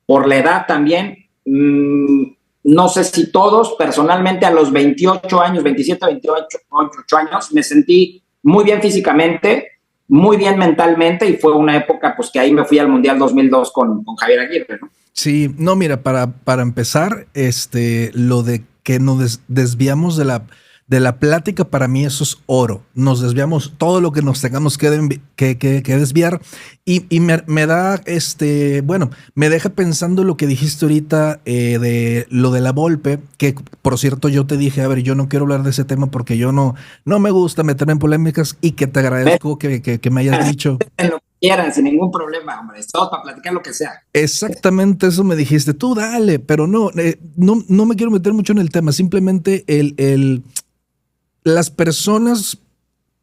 por la edad también, no sé si todos, personalmente a los 28 años, 27, 28 años, me sentí muy bien físicamente, muy bien mentalmente, y fue una época pues que ahí me fui al Mundial 2002 con Javier Aguirre, ¿no? Sí, no, mira, para empezar, lo de que nos desviamos de la plática, para mí eso es oro. Nos desviamos todo lo que nos tengamos que desviar y me da, bueno, me deja pensando lo que dijiste ahorita de lo de la Volpe, que por cierto yo te dije, a ver, yo no quiero hablar de ese tema porque yo no me gusta meterme en polémicas y que te agradezco que me hayas dicho. Lo que quieran, sin ningún problema, hombre, estamos para platicar lo que sea. Exactamente eso me dijiste, tú dale, pero no me quiero meter mucho en el tema, simplemente las personas,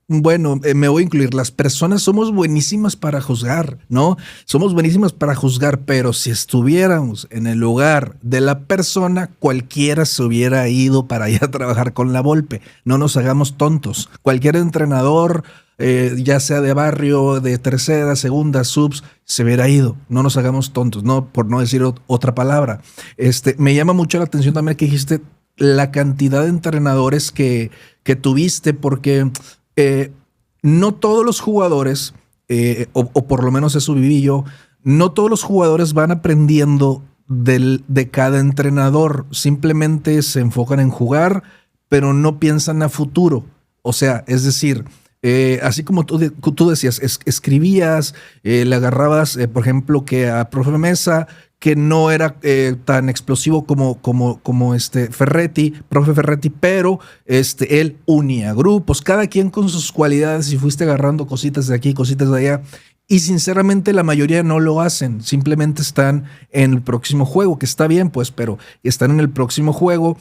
bueno, me voy a incluir, las personas somos buenísimas para juzgar, ¿no? Somos buenísimas para juzgar, pero si estuviéramos en el lugar de la persona, cualquiera se hubiera ido para ir a trabajar con la Volpe. No nos hagamos tontos. Cualquier entrenador, ya sea de barrio, de tercera, segunda, subs, se hubiera ido. No nos hagamos tontos, no, por no decir otra palabra. Me llama mucho la atención también que dijiste la cantidad de entrenadores que tuviste, porque no todos los jugadores, o por lo menos eso viví yo, no todos los jugadores van aprendiendo de cada entrenador, simplemente se enfocan en jugar, pero no piensan a futuro. O sea, es decir, así como tú decías, escribías, le agarrabas, por ejemplo, que a Profe Mesa, que no era tan explosivo como Ferretti, profe Ferretti, pero él unía grupos, cada quien con sus cualidades, y fuiste agarrando cositas de aquí, cositas de allá. Y sinceramente la mayoría no lo hacen, simplemente están en el próximo juego, que está bien pues, pero están en el próximo juego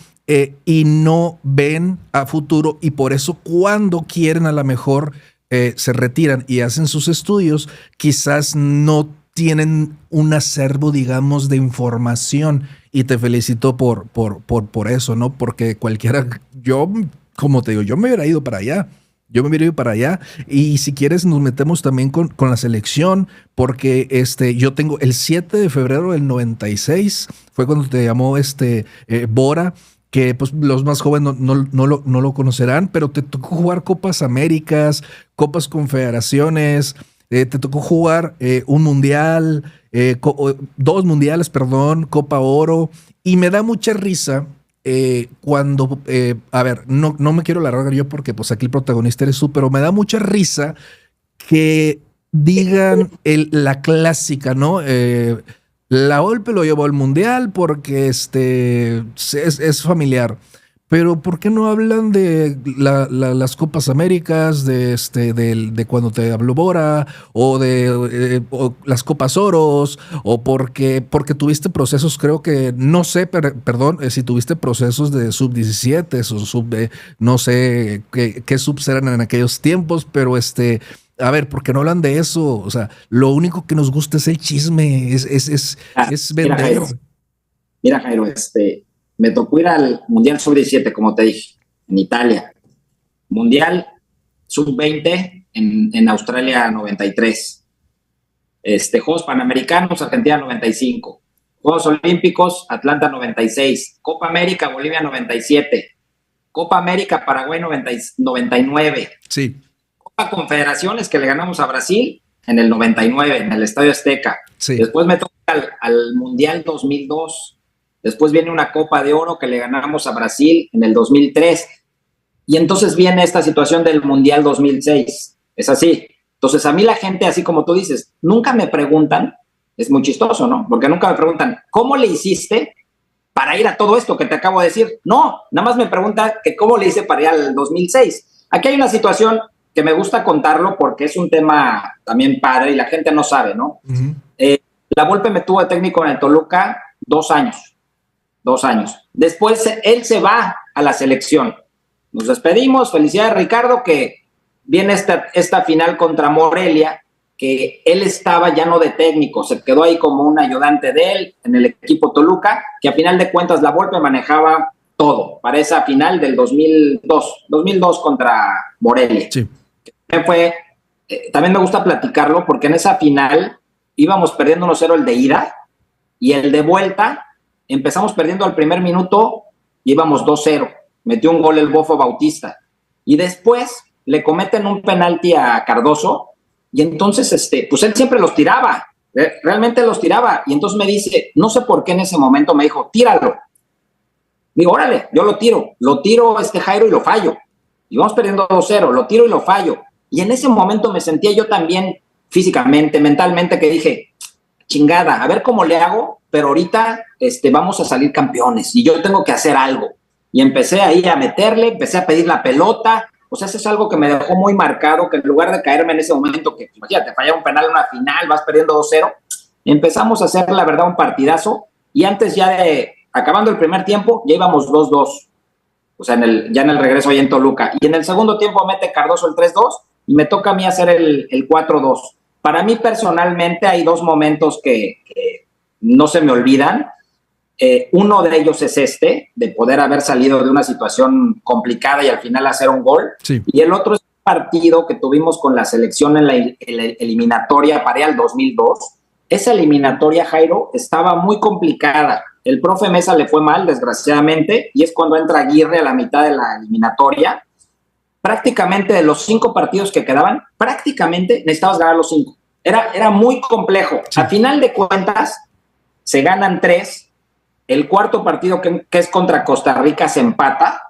y no ven a futuro, y por eso cuando quieren a lo mejor se retiran y hacen sus estudios, quizás no tienen un acervo, digamos, de información, y te felicito por eso, ¿no? Porque cualquiera, yo, como te digo, yo me hubiera ido para allá. Yo me hubiera ido para allá, y si quieres nos metemos también con la selección, porque yo tengo el 7 de febrero del 96, fue cuando te llamó Bora, que pues los más jóvenes no lo conocerán, pero te tocó jugar Copas Américas, Copas Confederaciones, te tocó jugar un mundial, dos mundiales, perdón, Copa Oro, y me da mucha risa cuando, a ver, no me quiero alargar yo porque pues aquí el protagonista eres tú, pero me da mucha risa que digan la clásica, ¿no? La Volpe lo llevó al mundial porque es familiar. Pero ¿por qué no hablan de las Copas Américas, de cuando te habló Bora, o de o las Copas Oros, o porque tuviste procesos, creo que, no sé, perdón, si tuviste procesos de sub-17 o no sé qué subs eran en aquellos tiempos, pero a ver, ¿por qué no hablan de eso? O sea, lo único que nos gusta es el chisme, es vender. Mira, Jairo, me tocó ir al Mundial Sub-17, como te dije, en Italia. Mundial Sub-20 en Australia 93. Juegos Panamericanos, Argentina 95. Juegos Olímpicos, Atlanta 96. Copa América, Bolivia 97. Copa América, Paraguay 99. Sí. Copa Confederaciones, que le ganamos a Brasil en el 99, en el Estadio Azteca. Sí. Después me toca al Mundial 2002. Después viene una Copa de Oro que le ganamos a Brasil en el 2003. Y entonces viene esta situación del Mundial 2006. Es así. Entonces a mí la gente, así como tú dices, nunca me preguntan, es muy chistoso, ¿no? Porque nunca me preguntan, ¿cómo le hiciste para ir a todo esto que te acabo de decir? No, nada más me preguntan que cómo le hice para ir al 2006. Aquí hay una situación que me gusta contarlo porque es un tema también padre y la gente no sabe, ¿no? Uh-huh. La Volpe me tuvo de técnico en el Toluca 2 años. 2 años. Después él se va a la selección. Nos despedimos. Felicidades, Ricardo, que viene esta final contra Morelia, que él estaba ya no de técnico, se quedó ahí como un ayudante de él en el equipo Toluca, que a final de cuentas la Volpe manejaba todo para esa final del 2002 contra Morelia. Sí. También me gusta platicarlo porque en esa final íbamos perdiendo 1-0 el de ida y el de vuelta empezamos perdiendo al primer minuto y íbamos 2-0. Metió un gol el Bofo Bautista. Y después le cometen un penalti a Cardoso y entonces, pues él siempre los tiraba. Realmente los tiraba. Y entonces me dice, no sé por qué en ese momento me dijo, tíralo. Digo, órale, yo lo tiro Jairo y lo fallo. Y vamos perdiendo 2-0, lo tiro y lo fallo. Y en ese momento me sentía yo también físicamente, mentalmente, que dije, chingada, a ver cómo le hago, pero ahorita vamos a salir campeones y yo tengo que hacer algo. Y empecé ahí a meterle, empecé a pedir la pelota. O sea, eso es algo que me dejó muy marcado, que en lugar de caerme en ese momento, que imagínate, fallar un penal en una final, vas perdiendo 2-0, empezamos a hacer, la verdad, un partidazo. Y antes ya acabando el primer tiempo, ya íbamos 2-2. O sea, ya en el regreso ahí en Toluca. Y en el segundo tiempo mete Cardoso el 3-2 y me toca a mí hacer el 4-2. Para mí personalmente hay 2 momentos que no se me olvidan. Uno de ellos es de poder haber salido de una situación complicada y al final hacer un gol. Sí. Y el otro es un partido que tuvimos con la selección en la eliminatoria para el 2002. Esa eliminatoria, Jairo, estaba muy complicada. El profe Mesa le fue mal, desgraciadamente, y es cuando entra Aguirre a la mitad de la eliminatoria. Prácticamente de los 5 partidos que quedaban, prácticamente necesitabas ganar los 5. Era muy complejo. Sí. A final de cuentas, se ganan 3. El cuarto partido, que es contra Costa Rica, se empata.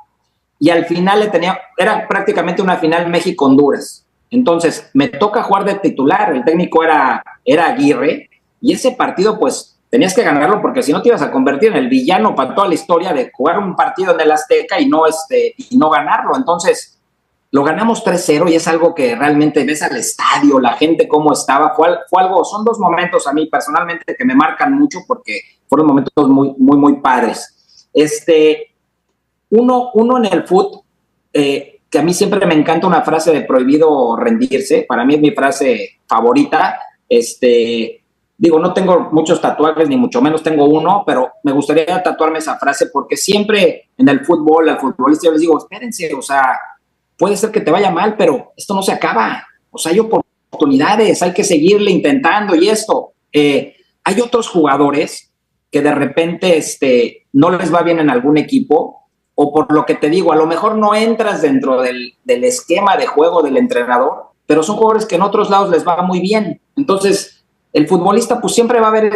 Y al final era prácticamente una final México-Honduras. Entonces, me toca jugar de titular. El técnico era Aguirre. Y ese partido, pues, tenías que ganarlo porque si no te ibas a convertir en el villano para toda la historia de jugar un partido en el Azteca y no ganarlo. Entonces, lo ganamos 3-0 y es algo que realmente ves al estadio, la gente cómo estaba. Fue algo, son 2 momentos a mí personalmente que me marcan mucho porque fueron momentos muy, muy, muy padres. Uno en el fútbol, que a mí siempre me encanta una frase de prohibido rendirse. Para mí es mi frase favorita. Digo, no tengo muchos tatuajes, ni mucho menos tengo uno, pero me gustaría tatuarme esa frase porque siempre en el fútbol, al futbolista, yo les digo, espérense, o sea, puede ser que te vaya mal, pero esto no se acaba. O sea, hay oportunidades, hay que seguirle intentando y esto. Hay otros jugadores que de repente no les va bien en algún equipo o por lo que te digo, a lo mejor no entras dentro del esquema de juego del entrenador, pero son jugadores que en otros lados les va muy bien. Entonces, el futbolista pues siempre va a haber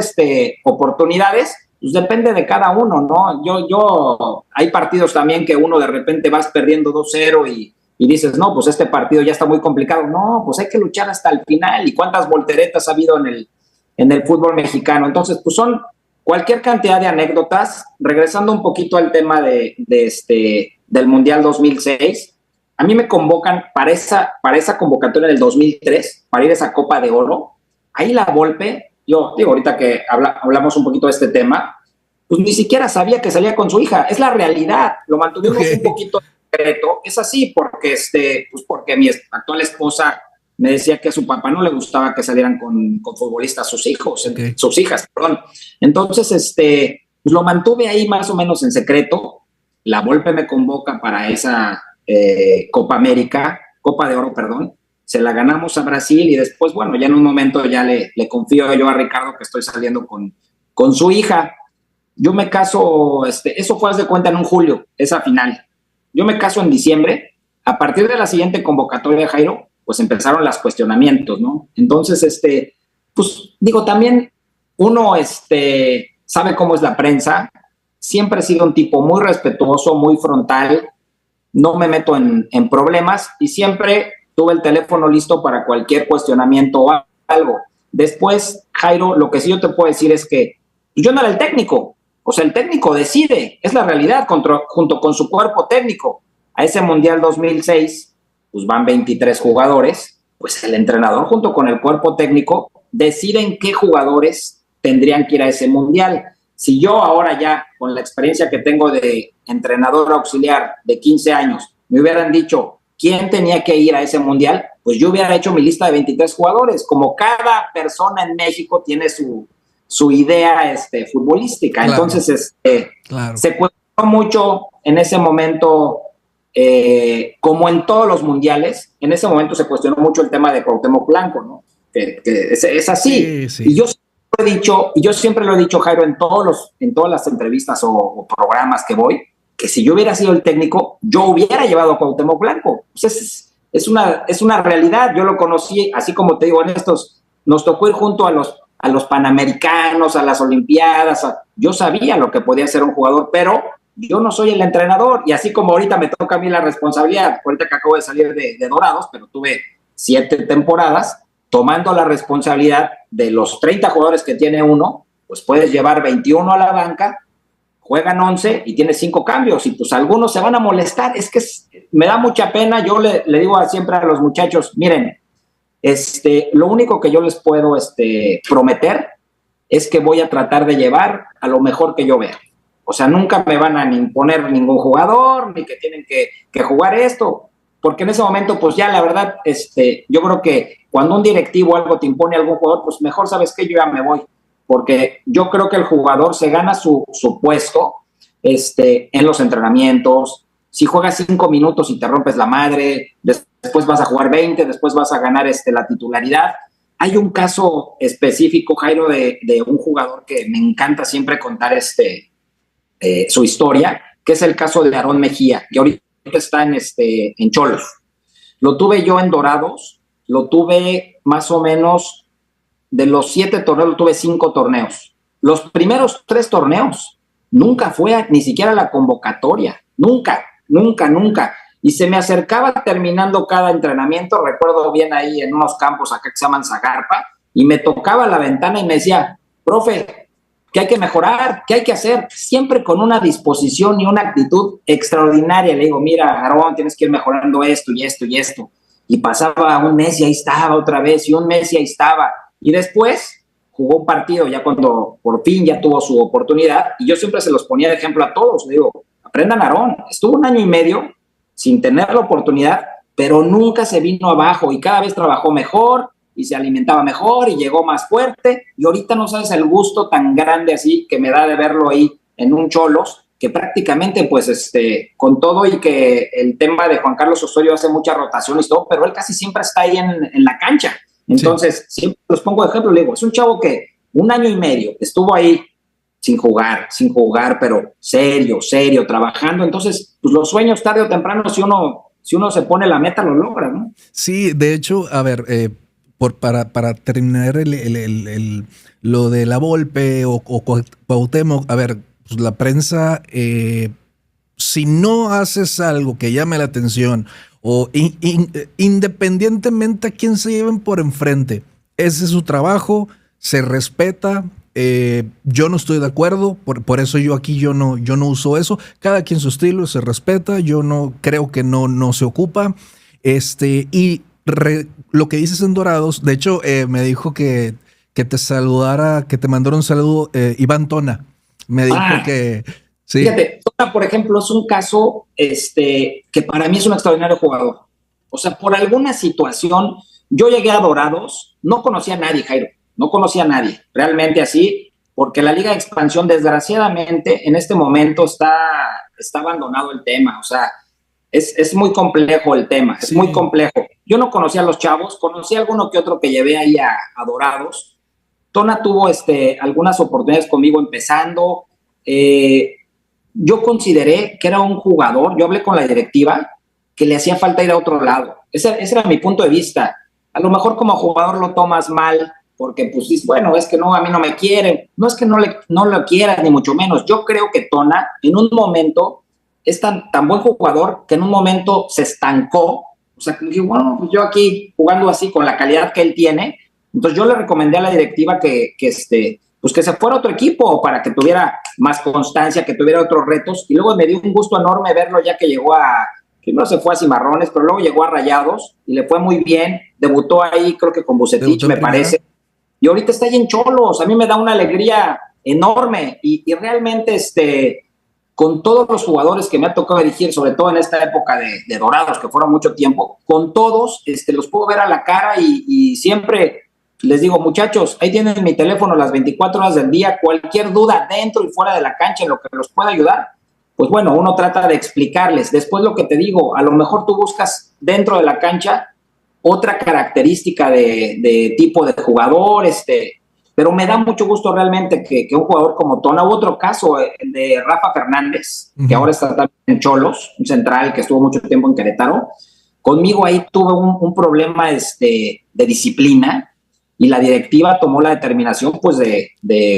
oportunidades, pues depende de cada uno, ¿no? Hay partidos también que uno de repente vas perdiendo 2-0 y dices, no, pues este partido ya está muy complicado. No, pues hay que luchar hasta el final. ¿Y cuántas volteretas ha habido en el fútbol mexicano? Entonces, pues son cualquier cantidad de anécdotas. Regresando un poquito al tema del Mundial 2006, a mí me convocan para esa convocatoria del 2003, para ir a esa Copa de Oro. Ahí la Volpe, yo digo, ahorita que hablamos un poquito de este tema, pues ni siquiera sabía que salía con su hija. Es la realidad. Lo mantuvimos un poquito secreto. Es así porque, pues porque mi actual esposa me decía que a su papá no le gustaba que salieran con futbolistas sus hijas, perdón. Entonces, pues lo mantuve ahí más o menos en secreto. La Volpe me convoca para esa Copa de Oro, perdón. Se la ganamos a Brasil y después, bueno, ya en un momento ya le confío yo a Ricardo que estoy saliendo con su hija. Yo me caso, eso fue, haz de cuenta, en un julio, esa final. Yo me caso en diciembre. A partir de la siguiente convocatoria, Jairo, pues empezaron los cuestionamientos, ¿no? Entonces, pues digo, también uno sabe cómo es la prensa. Siempre he sido un tipo muy respetuoso, muy frontal. No me meto en problemas y siempre tuve el teléfono listo para cualquier cuestionamiento o algo. Después, Jairo, lo que sí yo te puedo decir es que yo no era el técnico. O sea, el técnico decide, es la realidad, junto con su cuerpo técnico. A ese Mundial 2006, pues van 23 jugadores, pues el entrenador junto con el cuerpo técnico deciden qué jugadores tendrían que ir a ese Mundial. Si yo ahora ya, con la experiencia que tengo de entrenador auxiliar de 15 años, me hubieran dicho quién tenía que ir a ese Mundial, pues yo hubiera hecho mi lista de 23 jugadores. Como cada persona en México tiene su idea futbolística. Claro. Entonces, claro, se cuestionó mucho en ese momento, como en todos los mundiales, en ese momento se cuestionó mucho el tema de Cuauhtémoc Blanco, ¿no? Que es así. Sí, sí. Y yo siempre lo he dicho, Jairo, en todas las entrevistas o programas que voy, que si yo hubiera sido el técnico, yo hubiera llevado a Cuauhtémoc Blanco. Pues es una realidad. Yo lo conocí, así como te digo, nos tocó ir junto a los Panamericanos, a las Olimpiadas. Yo sabía lo que podía ser un jugador, pero yo no soy el entrenador. Y así como ahorita me toca a mí la responsabilidad, ahorita que acabo de salir de Dorados, pero tuve 7 temporadas, tomando la responsabilidad de los 30 jugadores que tiene uno, pues puedes llevar 21 a la banca, juegan 11 y tienes 5 cambios, y pues algunos se van a molestar. Es que me da mucha pena. Yo le digo siempre a los muchachos, miren, lo único que yo les puedo prometer es que voy a tratar de llevar a lo mejor que yo vea. O sea, nunca me van a imponer ningún jugador, ni que tienen que jugar esto, porque en ese momento, pues ya la verdad, yo creo que cuando un directivo algo te impone a algún jugador, pues mejor, ¿sabes qué? Yo ya me voy, porque yo creo que el jugador se gana su puesto en los entrenamientos. Si juegas 5 minutos y te rompes la madre, después vas a jugar 20, después vas a ganar la titularidad. Hay un caso específico, Jairo, de un jugador que me encanta siempre contar su historia, que es el caso de Aarón Mejía, que ahorita está en Cholos. Lo tuve yo en Dorados, lo tuve más o menos de los 7 torneos, lo tuve 5 torneos. Los primeros 3 torneos nunca fue ni siquiera a la convocatoria, nunca. Y se me acercaba terminando cada entrenamiento, recuerdo bien ahí en unos campos acá que se llaman Zagarpa, y me tocaba la ventana y me decía, profe, ¿qué hay que mejorar? ¿Qué hay que hacer? Siempre con una disposición y una actitud extraordinaria. Le digo, mira, Aarón, tienes que ir mejorando esto y esto y esto. Y pasaba un mes y ahí estaba otra vez, y un mes y ahí estaba. Y después jugó un partido ya cuando por fin ya tuvo su oportunidad, y yo siempre se los ponía de ejemplo a todos. Le digo, aprendan a Aarón. Estuvo 1 año y medio sin tener la oportunidad, pero nunca se vino abajo, y cada vez trabajó mejor y se alimentaba mejor y llegó más fuerte, y ahorita no sabes el gusto tan grande así que me da de verlo ahí en un Cholos, que prácticamente pues con todo y que el tema de Juan Carlos Osorio hace muchas rotaciones y todo, pero él casi siempre está ahí en la cancha. Entonces, sí, siempre los pongo de ejemplo. Le digo, es un chavo que 1 año y medio estuvo ahí sin jugar, pero serio, trabajando. Entonces, pues los sueños tarde o temprano, si uno se pone la meta, lo logra, ¿no? Sí, de hecho, a ver, para terminar lo de la Volpe o Cuauhtémoc, a ver, pues la prensa, si no haces algo que llame la atención, o independientemente a quién se lleven por enfrente, ese es su trabajo, se respeta. Yo no estoy de acuerdo, por eso yo aquí yo no uso eso. Cada quien su estilo, se respeta. Yo no creo que no se ocupa. Lo que dices en Dorados, de hecho, me dijo que te saludara, que te mandara un saludo Iván Tona. Me dijo que sí. Fíjate, Tona, por ejemplo, es un caso que para mí es un extraordinario jugador. O sea, por alguna situación, yo llegué a Dorados, no conocía a nadie, Jairo. No conocía a nadie, realmente así, porque la Liga de Expansión, desgraciadamente, en este momento está abandonado el tema. O sea, es muy complejo el tema, es muy complejo. Yo no conocía a los chavos, conocí a alguno que otro que llevé ahí a Dorados. Tona tuvo algunas oportunidades conmigo empezando. Yo consideré que era un jugador, yo hablé con la directiva, que le hacía falta ir a otro lado. Ese era mi punto de vista. A lo mejor como jugador lo tomas mal, porque pues dices, bueno, es que no, a mí no me quieren. No es que no lo quieras, ni mucho menos. Yo creo que Tona en un momento es tan buen jugador que en un momento se estancó O sea, que dije, bueno, pues yo aquí jugando así con la calidad que él tiene, entonces yo le recomendé a la directiva pues que se fuera a otro equipo para que tuviera más constancia, que tuviera otros retos. Y luego me dio un gusto enorme verlo ya que llegó primero se fue a Cimarrones, pero luego llegó a Rayados y le fue muy bien. Debutó ahí, creo que con Vucetich, me parece. Y ahorita está ahí en Cholos. A mí me da una alegría enorme. Y realmente, con todos los jugadores que me ha tocado dirigir, sobre todo en esta época de Dorados, que fueron mucho tiempo, con todos los puedo ver a la cara y siempre les digo, muchachos, ahí tienen mi teléfono las 24 horas del día, cualquier duda dentro y fuera de la cancha en lo que los pueda ayudar, pues bueno, uno trata de explicarles. Después lo que te digo, a lo mejor tú buscas dentro de la cancha otra característica de tipo de jugador, pero me da mucho gusto realmente que un jugador como Tona, u otro caso, el de Rafa Fernández, que ahora está también en Cholos, un central que estuvo mucho tiempo en Querétaro, conmigo ahí tuve un problema de disciplina, y la directiva tomó la determinación pues de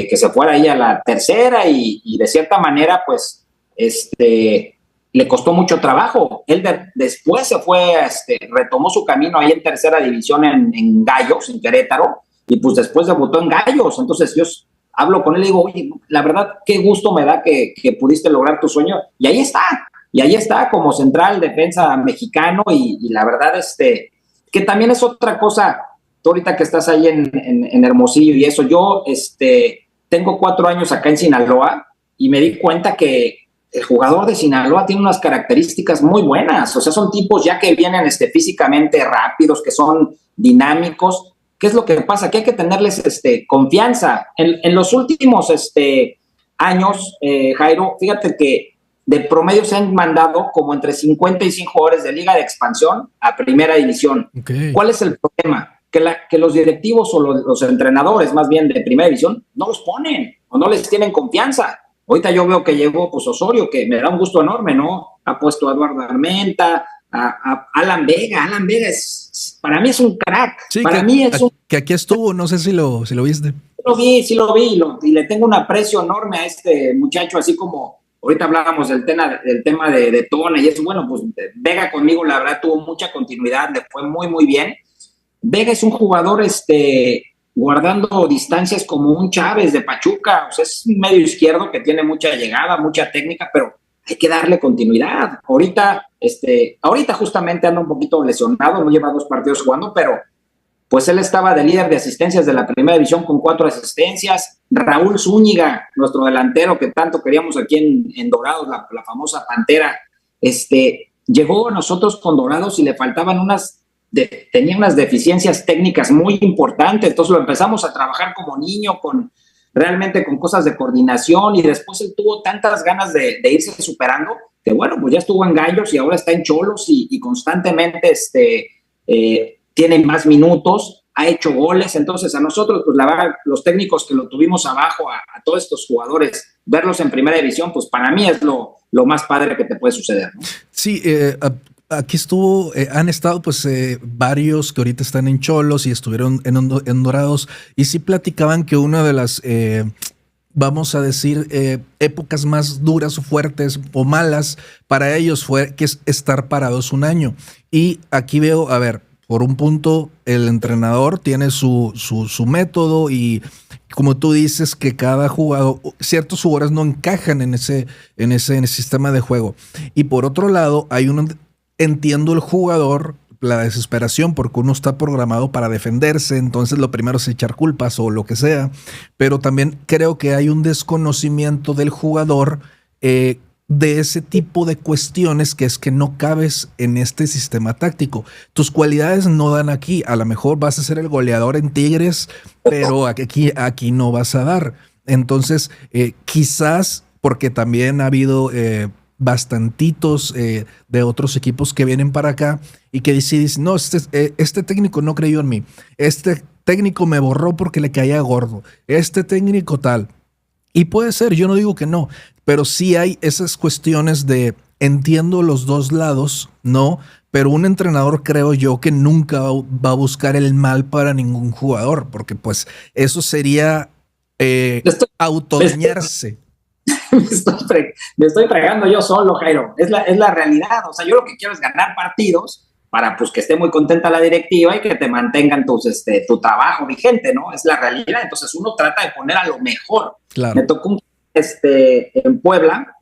que se fuera ahí a la tercera y de cierta manera pues le costó mucho trabajo. Él después se fue, retomó su camino ahí en tercera división en Gallos, en Querétaro, y pues después debutó en Gallos. Entonces yo hablo con él y digo, oye, la verdad, qué gusto me da que pudiste lograr tu sueño. Y ahí está como central defensa mexicano y la verdad, que también es otra cosa. Tú ahorita que estás ahí en Hermosillo y eso, yo tengo 4 años acá en Sinaloa y me di cuenta que el jugador de Sinaloa tiene unas características muy buenas. O sea, son tipos ya que vienen físicamente rápidos, que son dinámicos. ¿Qué es lo que pasa? Que hay que tenerles confianza. En los últimos años, Jairo, fíjate que de promedio se han mandado como entre 50 y 100 jugadores de Liga de Expansión a Primera División. Okay. ¿Cuál es el problema? Que los directivos o los entrenadores más bien de Primera División no los ponen o no les tienen confianza. Ahorita yo veo que llegó pues Osorio, que me da un gusto enorme, ¿no? Ha puesto a Eduardo Armenta, a Alan Vega. Alan Vega para mí es un crack. Sí, para mí es que aquí estuvo, no sé si lo viste. Sí lo vi y le tengo un aprecio enorme a este muchacho, así como ahorita hablábamos del tema de Tona y eso. Bueno, pues Vega conmigo la verdad tuvo mucha continuidad, le fue muy, muy bien. Vega es un jugador guardando distancias como un Chávez de Pachuca, o sea, es un medio izquierdo que tiene mucha llegada, mucha técnica, pero hay que darle continuidad. Ahorita justamente anda un poquito lesionado, no lleva 2 partidos jugando, pero pues él estaba de líder de asistencias de la Primera División con 4 asistencias. Raúl Zúñiga, nuestro delantero que tanto queríamos aquí en Dorados, la famosa Pantera, llegó a nosotros con Dorados y le faltaban tenía unas deficiencias técnicas muy importantes, entonces lo empezamos a trabajar como niño, realmente con cosas de coordinación, y después él tuvo tantas ganas de irse superando, que bueno, pues ya estuvo en Gallos y ahora está en Cholos y constantemente tiene más minutos, ha hecho goles. Entonces a nosotros, pues la verdad, los técnicos que lo tuvimos abajo, a todos estos jugadores, verlos en Primera División, pues para mí es lo más padre que te puede suceder, ¿no? Sí, aquí han estado pues varios que ahorita están en Cholos y estuvieron en Dorados, y sí platicaban que una de las, vamos a decir, épocas más duras o fuertes o malas para ellos fue que es estar parados un año. Y aquí veo, a ver, por un punto el entrenador tiene su método, y como tú dices que cada jugador, ciertos jugadores no encajan en ese sistema de juego. Y por otro lado, entiendo el jugador, la desesperación, porque uno está programado para defenderse, entonces lo primero es echar culpas o lo que sea, pero también creo que hay un desconocimiento del jugador de ese tipo de cuestiones, que es que no cabes en este sistema táctico. Tus cualidades no dan aquí. A lo mejor vas a ser el goleador en Tigres, pero aquí no vas a dar. Entonces, quizás porque también ha habido bastantitos de otros equipos que vienen para acá y que dicen, no, este técnico no creyó en mí. Este técnico me borró porque le caía gordo. Este técnico tal. Y puede ser, yo no digo que no, pero sí hay esas cuestiones de entiendo los dos lados, ¿no? Pero un entrenador, creo yo, que nunca va a buscar el mal para ningún jugador, porque pues eso sería autodañarse. Me estoy fregando yo solo, Jairo. Es la realidad. O sea, yo lo que quiero es ganar partidos para pues que esté muy contenta la directiva y que te mantengan tu trabajo vigente, ¿no? Es la realidad. Entonces uno trata de poner a lo mejor. Claro. Me tocó en Puebla,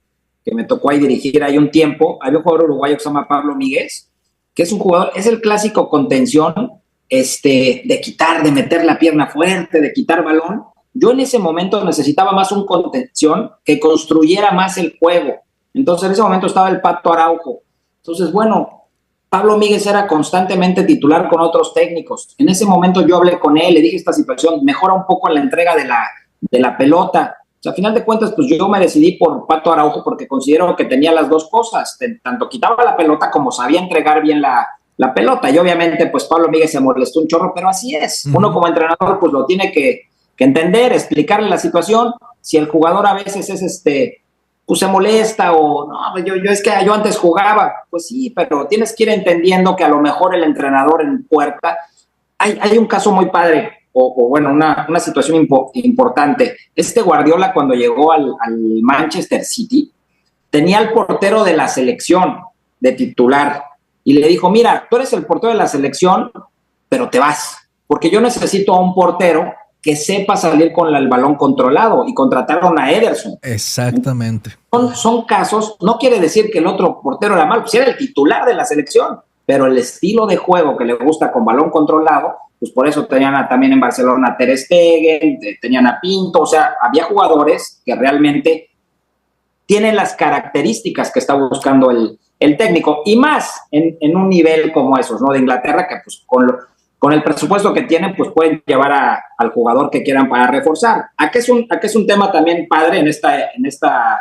que me tocó ahí dirigir ahí un tiempo. Había un jugador uruguayo que se llama Pablo Míguez, que es un jugador, es el clásico contención, de quitar, de meter la pierna fuerte, de quitar balón. Yo en ese momento necesitaba más un contención que construyera más el juego. Entonces en ese momento estaba el Pato Araujo. Entonces, bueno, Pablo Míguez era constantemente titular con otros técnicos. En ese momento yo hablé con él, le dije esta situación, mejora un poco la entrega de la pelota. O sea, a final de cuentas, pues yo me decidí por Pato Araujo porque considero que tenía las dos cosas. Tanto quitaba la pelota como sabía entregar bien la pelota. Y obviamente, pues Pablo Míguez se molestó un chorro, pero así es. Uno como entrenador, pues lo tiene que entender, explicarle la situación. Si el jugador a veces es pues se molesta o no, es que yo antes jugaba, pues sí, pero tienes que ir entendiendo que a lo mejor el entrenador en puerta, hay un caso muy padre, o bueno, una situación importante. Guardiola cuando llegó al Manchester City, tenía al portero de la selección de titular y le dijo, mira, tú eres el portero de la selección, pero te vas, porque yo necesito a un portero que sepa salir con el balón controlado, y contrataron a Ederson. Exactamente. Son casos, no quiere decir que el otro portero era malo, pues era el titular de la selección, pero el estilo de juego que le gusta con balón controlado, pues por eso tenían también en Barcelona a Ter Stegen, tenían a Pinto, o sea, había jugadores que realmente tienen las características que está buscando el técnico, y más en un nivel como esos, ¿no? De Inglaterra, que pues con el presupuesto que tienen, pues pueden llevar al jugador que quieran para reforzar. Aquí es un tema también padre en esta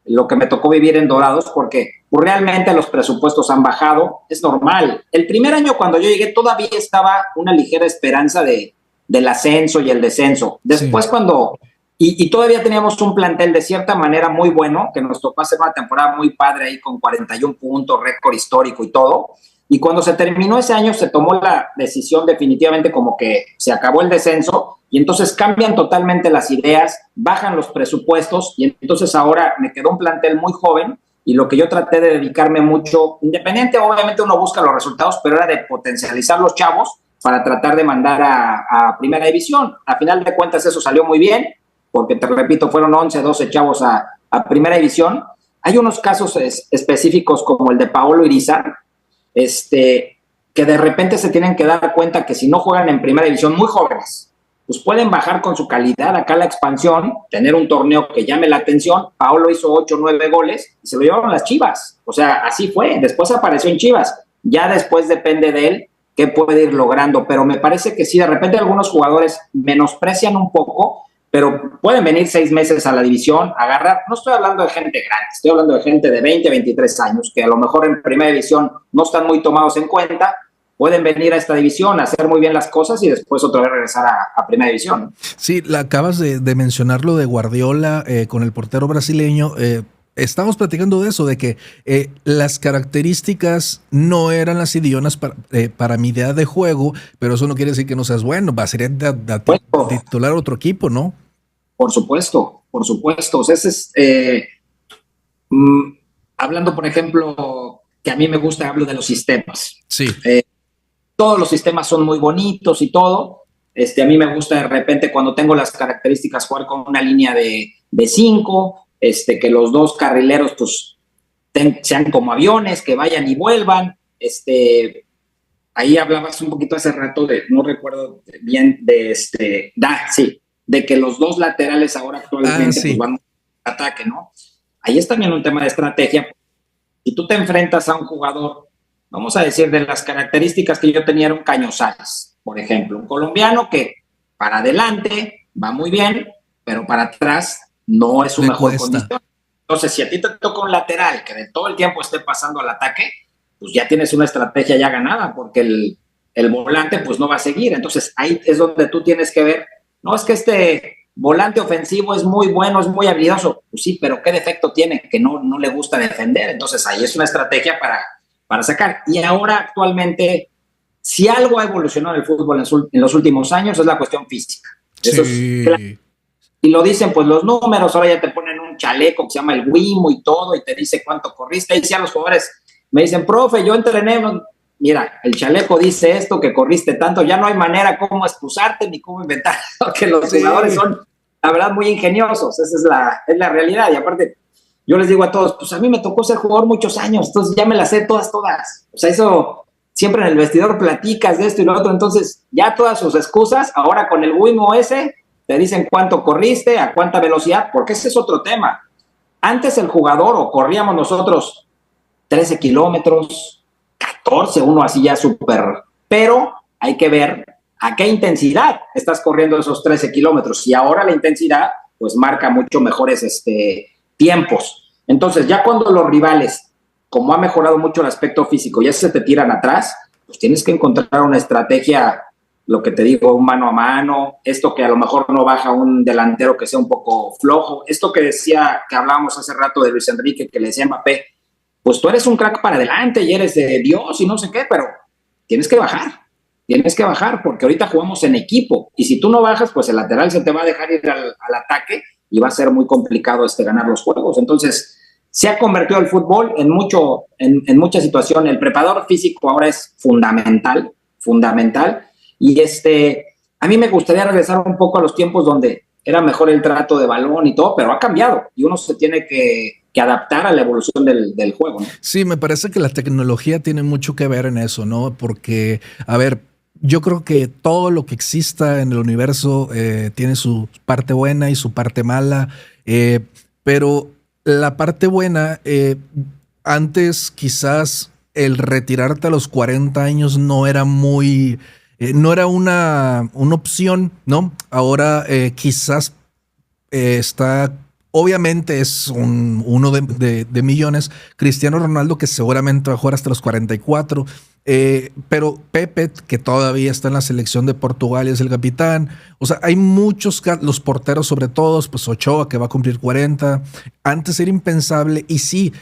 lo que me tocó vivir en Dorados, porque pues, realmente los presupuestos han bajado, es normal. El primer año cuando yo llegué todavía estaba una ligera esperanza del ascenso y el descenso. Después cuando... Y todavía teníamos un plantel de cierta manera muy bueno, que nos tocó hacer una temporada muy padre ahí con 41 puntos, récord histórico y todo. Y cuando se terminó ese año se tomó la decisión definitivamente como que se acabó el descenso, y entonces cambian totalmente las ideas, bajan los presupuestos, y entonces ahora me quedó un plantel muy joven, y lo que yo traté de dedicarme mucho, independiente, obviamente uno busca los resultados, pero era de potencializar los chavos para tratar de mandar a primera división. A final de cuentas eso salió muy bien, porque te repito, fueron 11, 12 chavos a primera división. Hay unos casos específicos como el de Paolo Irizar, que de repente se tienen que dar cuenta que si no juegan en primera división muy jóvenes, pues pueden bajar con su calidad acá la expansión, tener un torneo que llame la atención. Paolo hizo 8 o 9 goles y se lo llevaron las Chivas. O sea, así fue. Después apareció en Chivas. Ya después depende de él qué puede ir logrando. Pero me parece que sí, de repente algunos jugadores menosprecian un poco, pero pueden venir 6 meses a la división, agarrar, no estoy hablando de gente grande, estoy hablando de gente de 20, 23 años, que a lo mejor en primera división no están muy tomados en cuenta, pueden venir a esta división, hacer muy bien las cosas y después otra vez regresar a primera división. Sí, acabas de mencionar lo de Guardiola con el portero brasileño. Estamos platicando de eso, de que las características no eran las idóneas para mi idea de juego, pero eso no quiere decir que no seas bueno, va a ser titular otro equipo, ¿no? Por supuesto. O sea, ese es, hablando, por ejemplo, que a mí me gusta, hablo de los sistemas. Sí. Todos los sistemas son muy bonitos y todo. A mí me gusta de repente cuando tengo las características jugar con una línea de 5, que los dos carrileros pues sean como aviones, que vayan y vuelvan. Ahí hablabas un poquito hace rato no recuerdo bien, de que los dos laterales ahora actualmente pues van a ataque, ¿no? Ahí es también un tema de estrategia. Si tú te enfrentas a un jugador, vamos a decir, de las características que yo tenía, era un Cañozales, por ejemplo, un colombiano que para adelante va muy bien, pero para atrás no es su mejor condición. Entonces, si a ti te toca un lateral que de todo el tiempo esté pasando al ataque, pues ya tienes una estrategia ya ganada, porque el volante pues no va a seguir. Entonces, ahí es donde tú tienes que ver, no es que este volante ofensivo es muy bueno, es muy habilidoso, pues sí, pero ¿qué defecto tiene? Que no le gusta defender. Entonces, ahí es una estrategia para sacar. Y ahora, actualmente, si algo ha evolucionado en el fútbol en los últimos años, es la cuestión física. Eso sí. Y lo dicen pues los números, ahora ya te ponen un chaleco que se llama el Wimo y todo, y te dice cuánto corriste. Y si a los jugadores me dicen, profe, yo entrené, mira, el chaleco dice esto, que corriste tanto, ya no hay manera cómo excusarte ni cómo inventar, porque los jugadores son, la verdad, muy ingeniosos, esa es la realidad, y aparte, yo les digo a todos, pues a mí me tocó ser jugador muchos años, entonces ya me las sé todas, o sea, eso, siempre en el vestidor platicas de esto y lo otro, entonces ya todas sus excusas, ahora con el Wimo ese, te dicen cuánto corriste, a cuánta velocidad, porque ese es otro tema. Antes el jugador, o corríamos nosotros 13 kilómetros, 14, uno así ya súper, pero hay que ver a qué intensidad estás corriendo esos 13 kilómetros, y ahora la intensidad pues marca mucho mejores tiempos. Entonces ya cuando los rivales, como ha mejorado mucho el aspecto físico, ya se te tiran atrás, pues tienes que encontrar una estrategia, lo que te digo, un mano a mano, esto que a lo mejor no baja un delantero que sea un poco flojo, esto que hablábamos hace rato de Luis Enrique, que le decía Mbappé, pues tú eres un crack para adelante y eres de Dios y no sé qué, pero tienes que bajar, porque ahorita jugamos en equipo, y si tú no bajas, pues el lateral se te va a dejar ir al ataque, y va a ser muy complicado ganar los juegos. Entonces, se ha convertido el fútbol en mucha situación. El preparador físico ahora es fundamental, y a mí me gustaría regresar un poco a los tiempos donde era mejor el trato de balón y todo, pero ha cambiado, y uno se tiene que adaptar a la evolución del juego, ¿no? Sí, me parece que la tecnología tiene mucho que ver en eso, ¿no? Porque, a ver, yo creo que todo lo que exista en el universo tiene su parte buena y su parte mala, pero la parte buena, antes quizás el retirarte a los 40 años no era muy, no era una opción, ¿no? Ahora quizás está, obviamente es uno de millones. Cristiano Ronaldo, que seguramente va a jugar hasta los 44, pero Pepe, que todavía está en la selección de Portugal y es el capitán. O sea, hay muchos, los porteros sobre todo, pues Ochoa, que va a cumplir 40. Antes era impensable, y sí,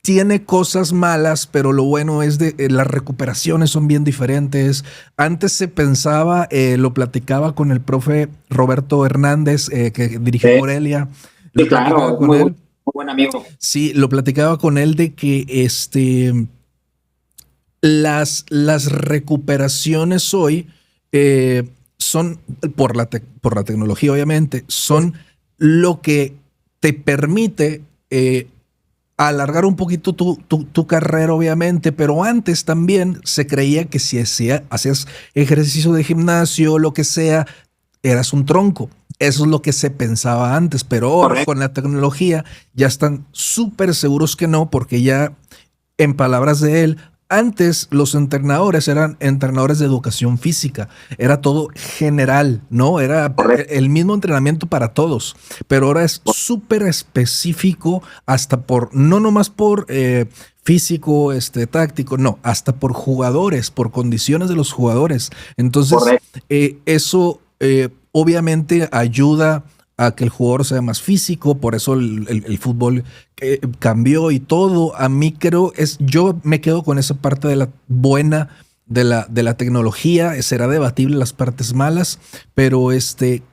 tiene cosas malas, pero lo bueno es de las recuperaciones son bien diferentes. Antes se pensaba, lo platicaba con el profe Roberto Hernández, que dirigió Morelia. Sí, claro, muy buen amigo. Sí, lo platicaba con él de que las recuperaciones hoy son, por la tecnología obviamente, son lo que te permite alargar un poquito tu carrera, obviamente, pero antes también se creía que si hacías ejercicio de gimnasio, lo que sea, eras un tronco. Eso es lo que se pensaba antes, pero ahora con la tecnología ya están súper seguros que no, porque ya, en palabras de él, antes los entrenadores eran entrenadores de educación física, era todo general, ¿no? Era el mismo entrenamiento para todos, pero ahora es súper específico, hasta no nomás por físico, táctico, no, hasta por jugadores, por condiciones de los jugadores. Entonces, eso obviamente ayuda a que el jugador sea más físico, por eso el fútbol cambió y todo. A mí yo me quedo con esa parte de la buena de la tecnología. Será debatible las partes malas, pero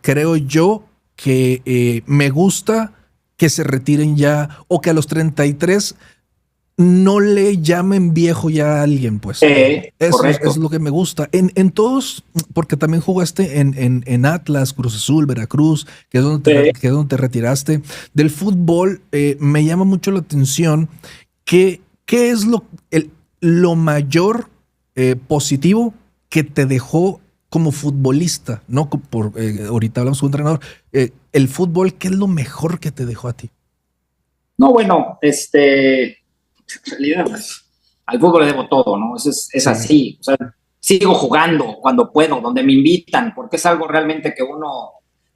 creo yo que me gusta que se retiren ya, o que a los 33 no le llamen viejo ya a alguien, pues. Eso es lo que me gusta. En todos, porque también jugaste en Atlas, Cruz Azul, Veracruz, que es donde te retiraste. Del fútbol, me llama mucho la atención ¿qué es lo mayor positivo que te dejó como futbolista? ¿No? Ahorita hablamos con un entrenador. El fútbol, ¿qué es lo mejor que te dejó a ti? No, bueno, en realidad, pues, al fútbol le debo todo, ¿no? Es así. O sea, sigo jugando cuando puedo, donde me invitan, porque es algo realmente que uno,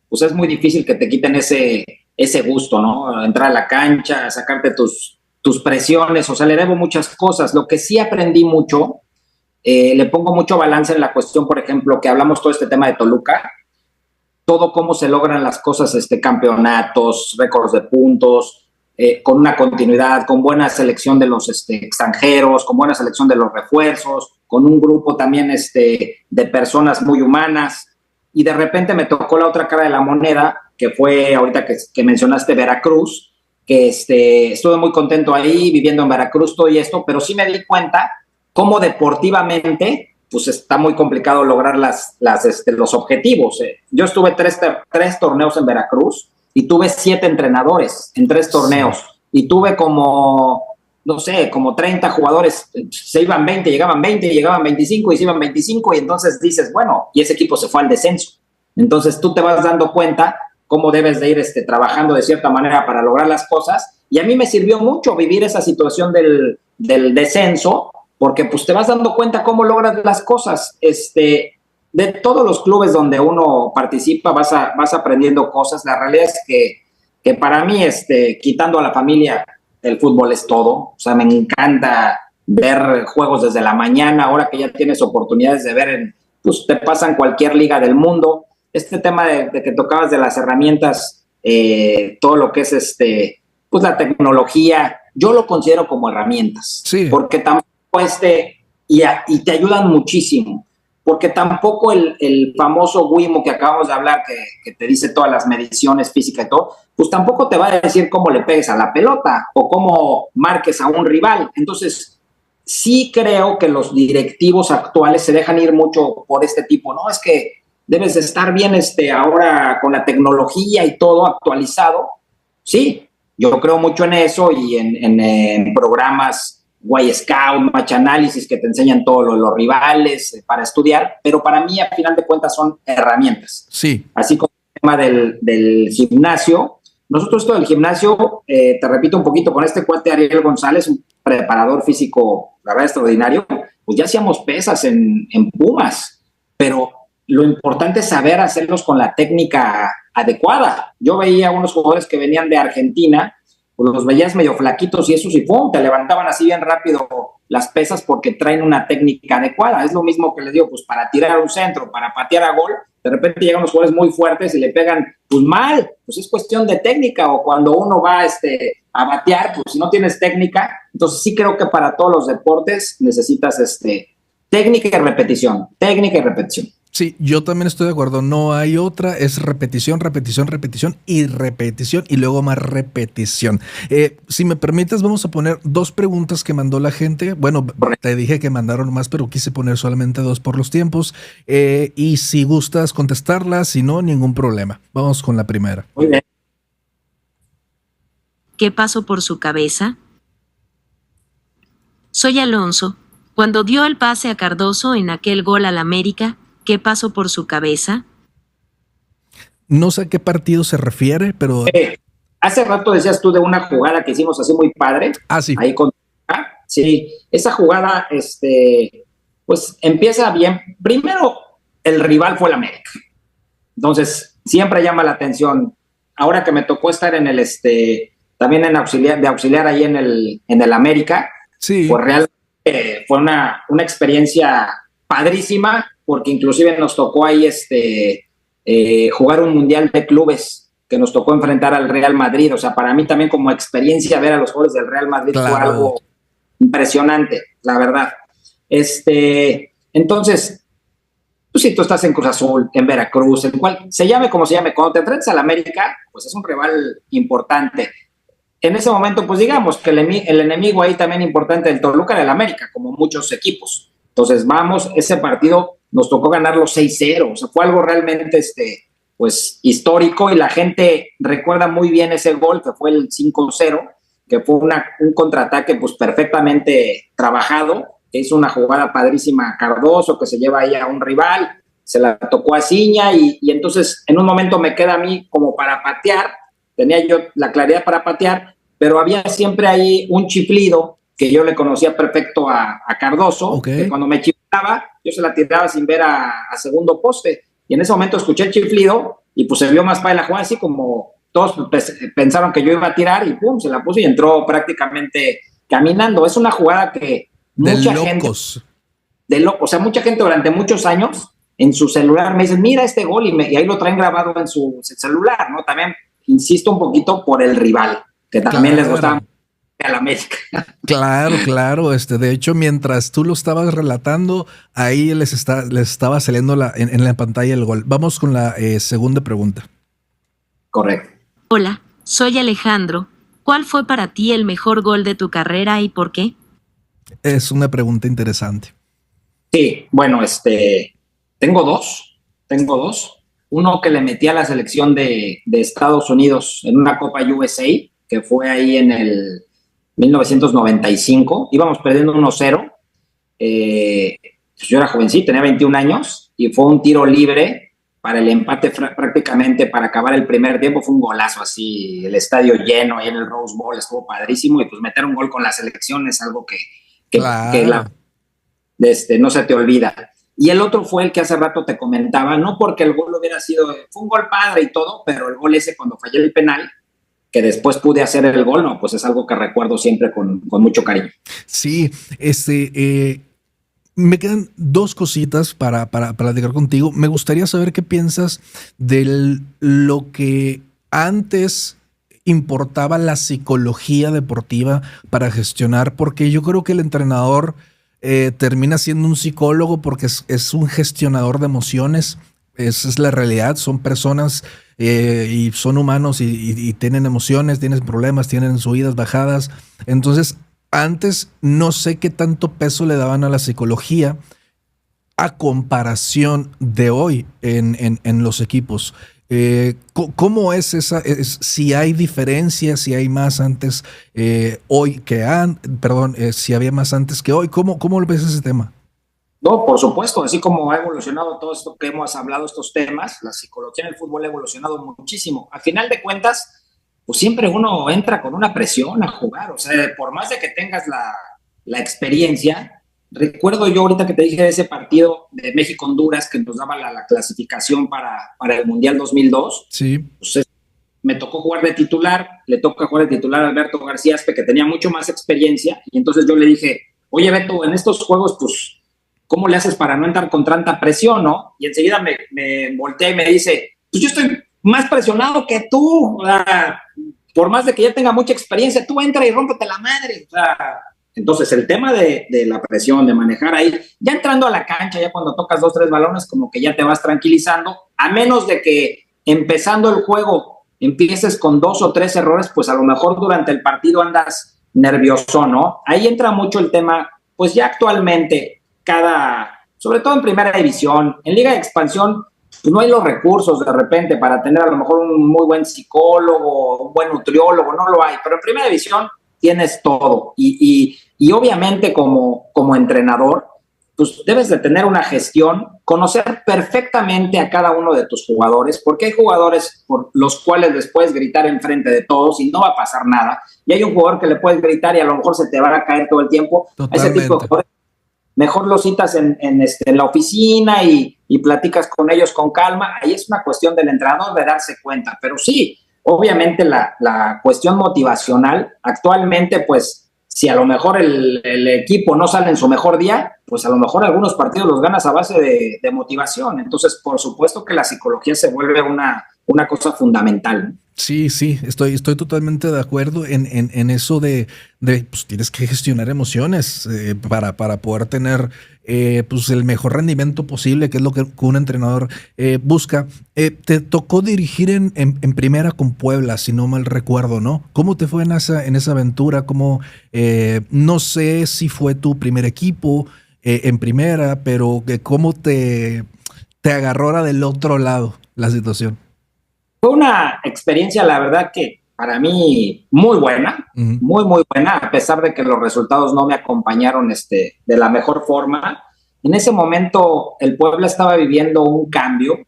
pues es muy difícil que te quiten ese gusto, ¿no? Entrar a la cancha, sacarte tus presiones, o sea, le debo muchas cosas. Lo que sí aprendí mucho, le pongo mucho balance en la cuestión, por ejemplo, que hablamos todo este tema de Toluca, todo cómo se logran las cosas, campeonatos, récords de puntos, con una continuidad, con buena selección de los extranjeros, con buena selección de los refuerzos, con un grupo también de personas muy humanas, y de repente me tocó la otra cara de la moneda, que fue ahorita que mencionaste Veracruz, que estuve muy contento ahí, viviendo en Veracruz, todo y esto, pero sí me di cuenta cómo deportivamente pues está muy complicado lograr los objetivos. Yo estuve tres torneos en Veracruz y tuve 7 entrenadores en 3 torneos y tuve como, no sé, como 30 jugadores, se iban 20, llegaban 25 y se iban 25 y entonces dices, bueno, y ese equipo se fue al descenso. Entonces tú te vas dando cuenta cómo debes de ir trabajando de cierta manera para lograr las cosas y a mí me sirvió mucho vivir esa situación del descenso porque pues te vas dando cuenta cómo logras las cosas. De todos los clubes donde uno participa vas aprendiendo cosas. La realidad es que para mí, quitando a la familia, el fútbol es todo. O sea, me encanta ver juegos desde la mañana, ahora que ya tienes oportunidades de ver, pues te pasan cualquier liga del mundo. Este tema de que tocabas de las herramientas, todo lo que es pues la tecnología, yo lo considero como herramientas, porque tampoco y te ayudan muchísimo, porque tampoco el famoso Wimo que acabamos de hablar, que te dice todas las mediciones físicas y todo, pues tampoco te va a decir cómo le pegues a la pelota o cómo marques a un rival. Entonces, sí creo que los directivos actuales se dejan ir mucho por este tipo, ¿no? Es que debes de estar bien ahora con la tecnología y todo actualizado. Sí, yo creo mucho en eso y en programas Way Scout, Match Análisis que te enseñan todos los rivales para estudiar, pero para mí a final de cuentas son herramientas. Sí. Así como el tema del gimnasio. Nosotros esto del gimnasio, te repito un poquito, con este cuate Ariel González, un preparador físico, la verdad, extraordinario, pues ya hacíamos pesas en Pumas, pero lo importante es saber hacerlos con la técnica adecuada. Yo veía unos jugadores que venían de Argentina, pues los veías medio flaquitos y eso sí, ¡pum!, te levantaban así bien rápido las pesas porque traen una técnica adecuada. Es lo mismo que les digo, pues para tirar un centro, para patear a gol, de repente llegan los jugadores muy fuertes y le pegan pues mal, pues es cuestión de técnica. O cuando uno va a batear, pues si no tienes técnica, entonces sí creo que para todos los deportes necesitas técnica y repetición, técnica y repetición. Sí, yo también estoy de acuerdo. No hay otra, es repetición, repetición, repetición y repetición y luego más repetición. Si me permites, vamos a poner 2 preguntas que mandó la gente. Bueno, te dije que mandaron más, pero quise poner solamente 2 por los tiempos. Y si gustas contestarlas, si no, ningún problema. Vamos con la primera. Muy bien. ¿Qué pasó por su cabeza? Soy Alonso. Cuando dio el pase a Cardoso en aquel gol al América, ¿qué pasó por su cabeza? No sé a qué partido se refiere, pero... Hace rato decías tú de una jugada que hicimos así muy padre. Sí. Ahí sí, esa jugada, pues empieza bien. Primero, el rival fue el América. Entonces, siempre llama la atención. Ahora que me tocó estar en también de auxiliar ahí en el América, sí, pues realmente fue una experiencia padrísima, porque inclusive nos tocó ahí jugar un mundial de clubes que nos tocó enfrentar al Real Madrid. O sea, para mí también como experiencia ver a los jugadores del Real Madrid fue algo impresionante, la verdad. Entonces, pues si tú estás en Cruz Azul, en Veracruz, en cual se llame como se llame, cuando te enfrentas al América, pues es un rival importante. En ese momento, pues digamos que el enemigo ahí también importante del Toluca era el América, como muchos equipos. Entonces, ese partido nos tocó ganarlo 6-0. O sea, fue algo realmente pues histórico y la gente recuerda muy bien ese gol que fue el 5-0, que fue un contraataque pues perfectamente trabajado, que hizo una jugada padrísima a Cardoso, que se lleva ahí a un rival, se la tocó a Ciña y entonces en un momento me queda a mí como para patear, tenía yo la claridad para patear, pero había siempre ahí un chiflido que yo le conocía perfecto a Cardoso, que cuando me chiflaba, yo se la tiraba sin ver a segundo poste. Y en ese momento escuché el chiflido y pues se vio más para la jugada, así como todos pensaron que yo iba a tirar y pum, se la puso y entró prácticamente caminando. Es una jugada que mucha gente, o sea, mucha gente durante muchos años en su celular me dice, mira este gol y ahí lo traen grabado en su celular, ¿no? También insisto un poquito por el rival, que también les gustaba a la América. Claro. De hecho, mientras tú lo estabas relatando, ahí les estaba saliendo en la pantalla el gol. Vamos con la segunda pregunta. Correcto. Hola, soy Alejandro. ¿Cuál fue para ti el mejor gol de tu carrera y por qué? Es una pregunta interesante. Sí, bueno, tengo dos. Uno que le metí a la selección de Estados Unidos en una Copa USA, que fue ahí en el 1995. Íbamos perdiendo 1-0. Pues yo era jovencito, tenía 21 años, y fue un tiro libre para el empate prácticamente para acabar el primer tiempo. Fue un golazo así, el estadio lleno ahí en el Rose Bowl, estuvo padrísimo, y pues meter un gol con la selección es algo Claro. no se te olvida. Y el otro fue el que hace rato te comentaba, no porque el gol hubiera sido, fue un gol padre y todo, pero el gol ese cuando fallé el penal, que después pude hacer el gol, no, pues es algo que recuerdo siempre con mucho cariño. Sí, me quedan dos cositas para platicar contigo. Me gustaría saber qué piensas de lo que antes importaba la psicología deportiva para gestionar, porque yo creo que el entrenador termina siendo un psicólogo porque es un gestionador de emociones. Esa es la realidad. Son personas y son humanos y tienen emociones, tienen problemas, tienen subidas, bajadas. Entonces, antes no sé qué tanto peso le daban a la psicología a comparación de hoy en los equipos. ¿Cómo es esa? Si hay diferencias, si hay más antes hoy que perdón, si había más antes que hoy, ¿cómo ves ese tema? No, por supuesto, así como ha evolucionado todo esto que hemos hablado, estos temas, la psicología en el fútbol ha evolucionado muchísimo. A final de cuentas, pues siempre uno entra con una presión a jugar, o sea, por más de que tengas la experiencia, recuerdo yo ahorita que te dije de ese partido de México-Honduras que nos daba la clasificación para el Mundial 2002, Sí, pues me tocó jugar de titular, le toca jugar de titular a Alberto García Aspe, que tenía mucho más experiencia, y entonces yo le dije, oye Beto, en estos juegos, pues, ¿cómo le haces para no entrar con tanta presión, no? Y enseguida me voltea y me dice, pues yo estoy más presionado que tú, o sea, por más de que ya tenga mucha experiencia, tú entra y rómpete la madre, o sea, entonces el tema de la presión, de manejar ahí, ya entrando a la cancha, ya cuando tocas 2, 3 balones, como que ya te vas tranquilizando, a menos de que empezando el juego empieces con 2 o 3 errores, pues a lo mejor durante el partido andas nervioso, ¿no? Ahí entra mucho el tema, pues ya actualmente sobre todo en primera división, en liga de expansión, pues no hay los recursos de repente para tener a lo mejor un muy buen psicólogo, un buen nutriólogo, no lo hay, pero en primera división tienes todo y obviamente como entrenador, pues debes de tener una gestión, conocer perfectamente a cada uno de tus jugadores, porque hay jugadores por los cuales les puedes gritar enfrente de todos y no va a pasar nada, y hay un jugador que le puedes gritar y a lo mejor se te va a caer todo el tiempo. A ese tipo de totalmente. jugadores mejor los citas en la oficina y platicas con ellos con calma. Ahí es una cuestión del entrenador de darse cuenta. Pero sí, obviamente la cuestión motivacional, actualmente, pues, si a lo mejor el equipo no sale en su mejor día, pues a lo mejor algunos partidos los ganas a base de motivación. Entonces, por supuesto que la psicología se vuelve una cosa fundamental, ¿no? Sí, sí, estoy totalmente de acuerdo en eso de pues tienes que gestionar emociones para poder tener pues el mejor rendimiento posible, que es lo que un entrenador busca. Te tocó dirigir en primera con Puebla, si no mal recuerdo, ¿no? ¿Cómo te fue en esa aventura? No sé si fue tu primer equipo en primera, pero ¿cómo te agarró ahora del otro lado la situación? Fue una experiencia, la verdad, que para mí muy buena, Ujú. muy, muy buena, a pesar de que los resultados no me acompañaron de la mejor forma. En ese momento el Puebla estaba viviendo un cambio.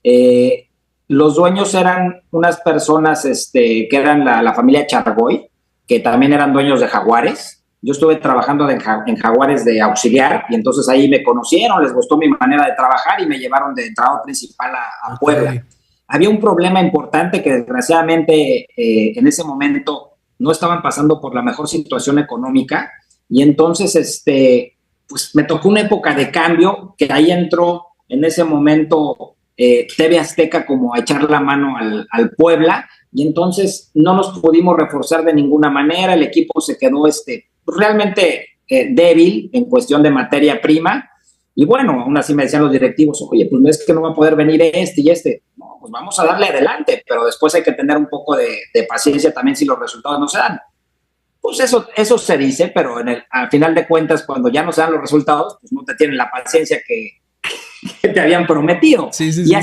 Eh, los dueños eran unas personas que eran la familia Chargoy, que también eran dueños de Jaguares. Yo estuve trabajando en Jaguares de auxiliar y entonces ahí me conocieron, les gustó mi manera de trabajar y me llevaron de entrenador principal a Ok. Puebla. Había un problema importante que desgraciadamente en ese momento no estaban pasando por la mejor situación económica y entonces pues me tocó una época de cambio que ahí entró en ese momento TV Azteca como a echar la mano al Puebla y entonces no nos pudimos reforzar de ninguna manera, el equipo se quedó realmente débil en cuestión de materia prima y bueno, aún así me decían los directivos, oye, pues no es que no va a poder venir este y este. No, pues vamos a darle adelante, pero después hay que tener un poco de paciencia también si los resultados no se dan. Pues eso se dice, pero al final de cuentas, cuando ya no se dan los resultados, pues no te tienen la paciencia que te habían prometido. Sí, sí, Y sí.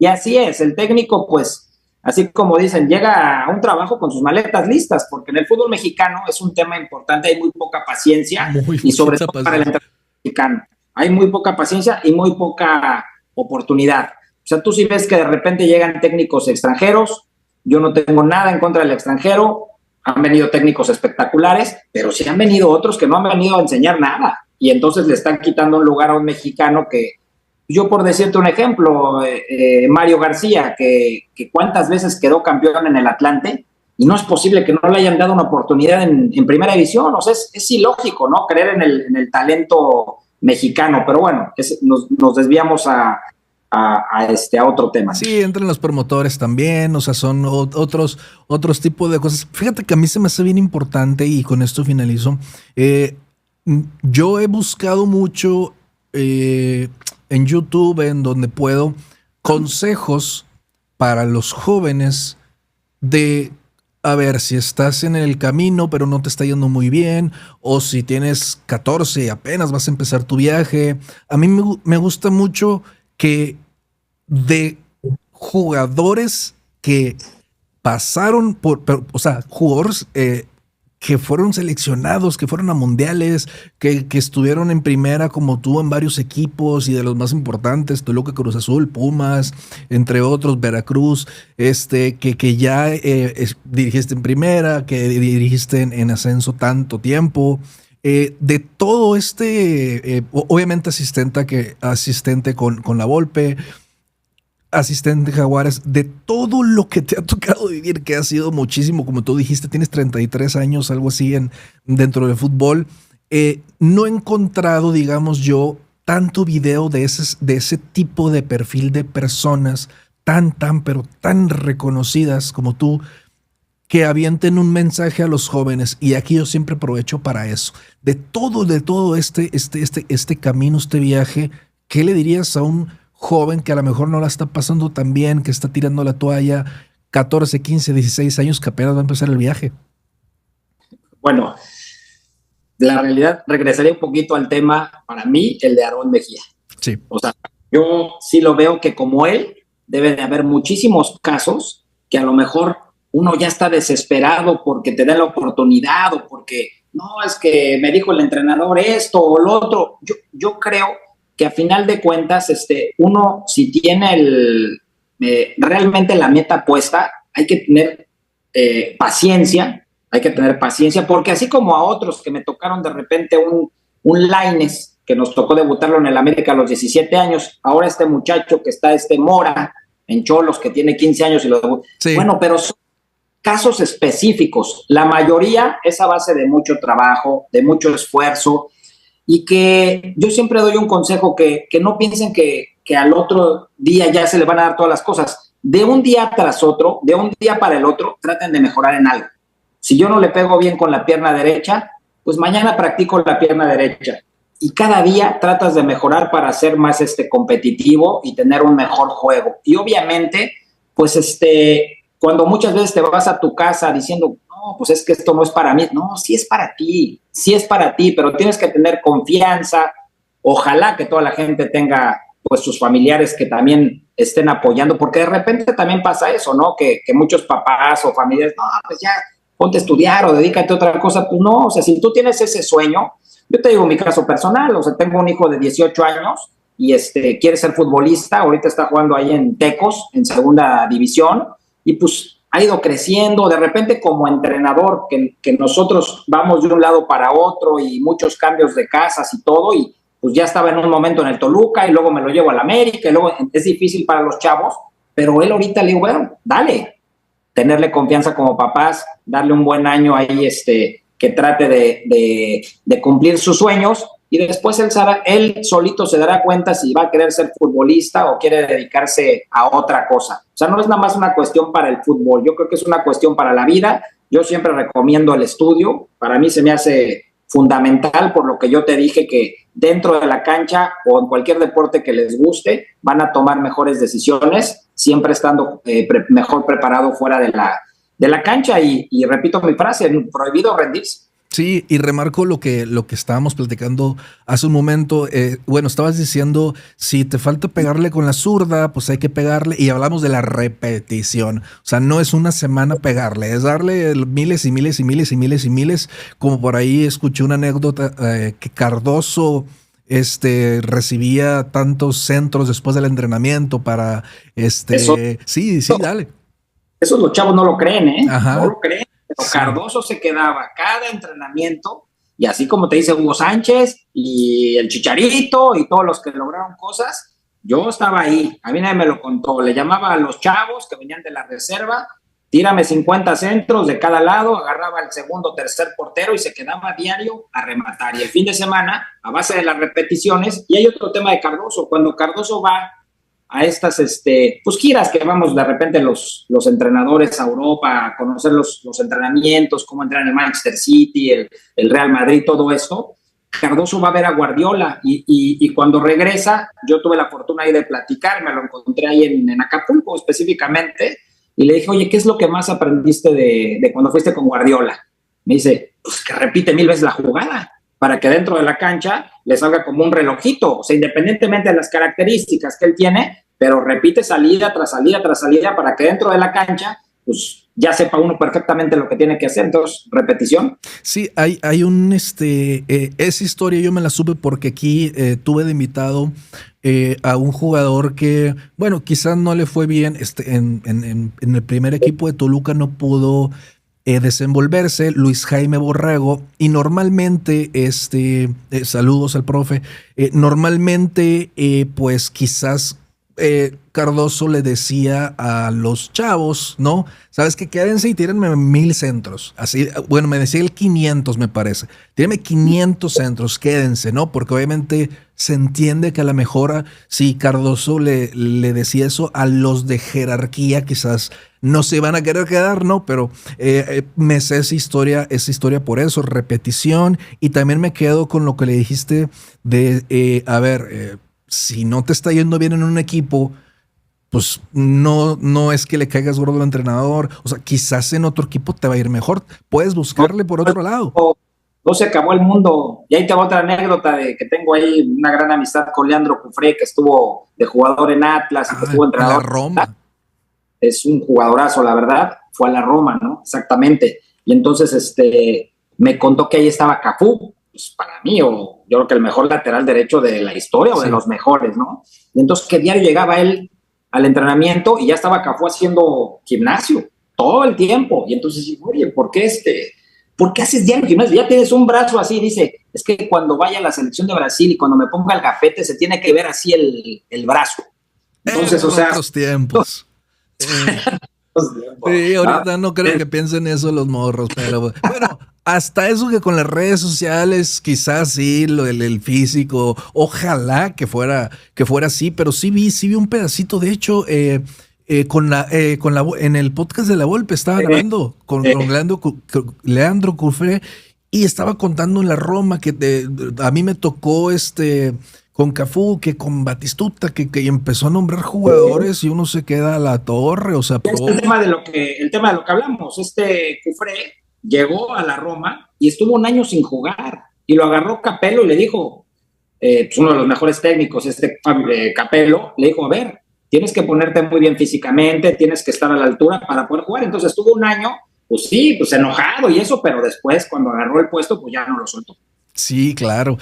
así es. El técnico, pues, así como dicen, llega a un trabajo con sus maletas listas, porque en el fútbol mexicano es un tema importante, hay muy poca paciencia, y sobre todo para el entrenador mexicano. Hay muy poca paciencia y muy poca oportunidad. O sea, tú sí ves que de repente llegan técnicos extranjeros, yo no tengo nada en contra del extranjero, han venido técnicos espectaculares, pero sí han venido otros que no han venido a enseñar nada, y entonces le están quitando un lugar a un mexicano que, yo por decirte un ejemplo, Mario García, que cuántas veces quedó campeón en el Atlante, y no es posible que no le hayan dado una oportunidad en primera división. O sea, es ilógico, ¿no? Creer en el talento mexicano, pero bueno, nos desviamos a otro tema. Sí, entran los promotores también, o sea, son otros tipos de cosas. Fíjate que a mí se me hace bien importante, y con esto finalizo. Yo he buscado mucho en YouTube, en donde puedo, consejos para los jóvenes de, a ver, si estás en el camino pero no te está yendo muy bien, o si tienes 14 y apenas vas a empezar tu viaje. A mí me gusta mucho que de jugadores que pasaron o sea, jugadores que fueron seleccionados, que fueron a mundiales, que estuvieron en primera como tú en varios equipos, y de los más importantes, Toluca, Cruz Azul, Pumas, entre otros, Veracruz, que ya dirigiste en primera, que dirigiste en ascenso tanto tiempo. De todo obviamente asistente con la Volpe, asistente Jaguares, de todo lo que te ha tocado vivir, que ha sido muchísimo, como tú dijiste, tienes 33 años, algo así, dentro del fútbol. No he encontrado, digamos yo, tanto video de ese tipo de perfil de personas pero tan reconocidas como tú, que avienten un mensaje a los jóvenes. Y aquí yo siempre aprovecho para eso. De todo este camino, este viaje, ¿qué le dirías a un joven que a lo mejor no la está pasando tan bien, que está tirando la toalla, 14, 15, 16 años, que apenas va a empezar el viaje? Bueno, la realidad, regresaría un poquito al tema, para mí, el de Aarón Mejía. Sí. O sea, yo sí lo veo que como él, debe de haber muchísimos casos que a lo mejor uno ya está desesperado porque te da la oportunidad, o porque, no, es que me dijo el entrenador esto o lo otro. Yo creo que a final de cuentas, uno, si tiene realmente la meta puesta, hay que tener paciencia, porque así como a otros que me tocaron de repente un Lainez, que nos tocó debutarlo en el América a los 17 años, ahora este muchacho que está, Mora, en Cholos, que tiene 15 años y lo debutó. Sí. Bueno, pero son casos específicos. La mayoría es a base de mucho trabajo, de mucho esfuerzo, y que yo siempre doy un consejo, que no piensen que al otro día ya se le van a dar todas las cosas. De un día tras otro, de un día para el otro, traten de mejorar en algo. Si yo no le pego bien con la pierna derecha, pues mañana practico la pierna derecha. Y cada día tratas de mejorar para ser más competitivo y tener un mejor juego. Y obviamente, pues cuando muchas veces te vas a tu casa diciendo, no, pues es que esto no es para mí. No, sí es para ti, pero tienes que tener confianza. Ojalá que toda la gente tenga, pues, sus familiares que también estén apoyando, porque de repente también pasa eso, ¿no? Que muchos papás o familiares, no, pues ya, ponte a estudiar o dedícate a otra cosa. Pues no, o sea, si tú tienes ese sueño, yo te digo mi caso personal, o sea, tengo un hijo de 18 años y quiere ser futbolista, ahorita está jugando ahí en Tecos, en segunda división, y pues ha ido creciendo. De repente, como entrenador, que nosotros vamos de un lado para otro y muchos cambios de casas y todo, y pues ya estaba en un momento en el Toluca y luego me lo llevo al América, y luego es difícil para los chavos, pero él ahorita le digo, bueno, dale, tenerle confianza como papás, darle un buen año ahí, que trate de cumplir sus sueños, y después él solito se dará cuenta si va a querer ser futbolista o quiere dedicarse a otra cosa. O sea, no es nada más una cuestión para el fútbol, yo creo que es una cuestión para la vida. Yo siempre recomiendo el estudio, para mí se me hace fundamental, por lo que yo te dije, que dentro de la cancha o en cualquier deporte que les guste, van a tomar mejores decisiones, siempre estando mejor preparado fuera de la cancha y repito mi frase, prohibido rendirse. Sí, y remarco lo que estábamos platicando hace un momento. Bueno, estabas diciendo, si te falta pegarle con la zurda, pues hay que pegarle. Y hablamos de la repetición. O sea, no es una semana pegarle, es darle miles y miles y miles y miles y miles. Como por ahí escuché una anécdota que Cardoso recibía tantos centros después del entrenamiento para Eso, sí, dale. eso los chavos no lo creen, ¿eh? Ajá. No lo creen. Pero Sí. Cardoso se quedaba cada entrenamiento y así como te dice Hugo Sánchez y el Chicharito y todos los que lograron cosas, yo estaba ahí, a mí nadie me lo contó, le llamaba a los chavos que venían de la reserva, tírame 50 centros de cada lado, agarraba el segundo, tercer portero y se quedaba diario a rematar. Y el fin de semana, a base de las repeticiones, y hay otro tema de Cardoso, cuando Cardoso va a estas pues giras que vamos de repente los entrenadores a Europa a conocer los entrenamientos, cómo entrenan el Manchester City, el Real Madrid, todo esto. Cardoso va a ver a Guardiola y cuando regresa, yo tuve la fortuna ahí de platicar, me lo encontré ahí en Acapulco específicamente y le dije, oye, ¿qué es lo que más aprendiste de cuando fuiste con Guardiola? Me dice, pues que repite 1000 veces la jugada para que dentro de la cancha le salga como un relojito, o sea, independientemente de las características que él tiene, pero repite salida tras salida tras salida para que dentro de la cancha, pues ya sepa uno perfectamente lo que tiene que hacer. Entonces, repetición. Sí, hay esa historia yo me la supe porque aquí tuve de invitado a un jugador que, bueno, quizás no le fue bien, en el primer equipo de Toluca no pudo desenvolverse, Luis Jaime Borrego, y normalmente, saludos al profe, normalmente, pues quizás Cardoso le decía a los chavos, ¿no? Sabes que quédense y tírenme 1000 centros. Así, bueno, me decía el 500, me parece. Tírenme 500 centros, quédense, ¿no? Porque obviamente se entiende que a la mejor si Cardoso le decía eso a los de jerarquía, quizás no se van a querer quedar, ¿no? Pero me sé esa historia por eso, repetición. Y también me quedo con lo que le dijiste de, si no te está yendo bien en un equipo, pues no es que le caigas gordo al entrenador. O sea, quizás en otro equipo te va a ir mejor. Puedes buscarle por otro lado. No se acabó el mundo. Y ahí te va otra anécdota de que tengo ahí una gran amistad con Leandro Cufré, que estuvo de jugador en Atlas, que estuvo entrenador. A la Roma. Es un jugadorazo, la verdad. Fue a la Roma, ¿no? Exactamente. Y entonces me contó que ahí estaba Cafú. Pues para mí, yo creo que el mejor lateral derecho de la historia, o de los mejores, ¿no? Y entonces que diario llegaba él al entrenamiento y ya estaba Cafú haciendo gimnasio todo el tiempo. Y entonces, oye, ¿por qué haces diario gimnasio? Ya tienes un brazo así. Dice, es que cuando vaya a la selección de Brasil y cuando me ponga el gafete se tiene que ver así el brazo. Entonces, o sea... otros tiempos. Sí, ahorita no creo que piensen eso los morros, pero bueno, hasta eso que con las redes sociales, quizás sí, el físico, ojalá que fuera así, pero sí vi un pedacito, de hecho, en el podcast de La Volpe estaba hablando con Leandro Cufré y estaba contando en la Roma que a mí me tocó con Cafú, que con Batistuta, que empezó a nombrar jugadores y uno se queda a la torre, o sea... el tema de lo que hablamos, Cufré llegó a la Roma y estuvo un año sin jugar, y lo agarró Capello y le dijo, pues uno de los mejores técnicos, Capello, le dijo, a ver, tienes que ponerte muy bien físicamente, tienes que estar a la altura para poder jugar. Entonces estuvo un año, pues sí, pues enojado y eso, pero después cuando agarró el puesto, pues ya no lo soltó. Sí, claro,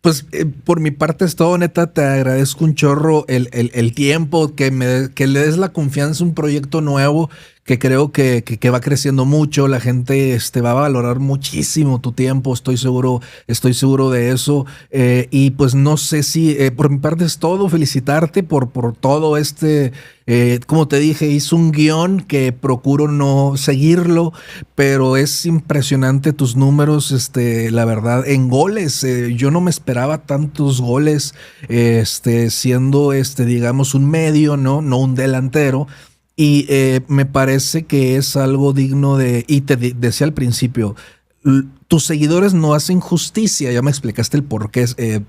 pues por mi parte es todo, neta, te agradezco un chorro el tiempo, que le des la confianza a un proyecto nuevo que creo que va creciendo mucho. La gente va a valorar muchísimo tu tiempo, estoy seguro de eso. Y pues no sé si por mi parte es todo, felicitarte por todo como te dije, hice un guión que procuro no seguirlo, pero es impresionante tus números, la verdad, en goles. Yo no me esperaba tantos goles, siendo digamos un medio, no un delantero. Y me parece que es algo digno y te decía al principio, tus seguidores no hacen justicia. Ya me explicaste el por qué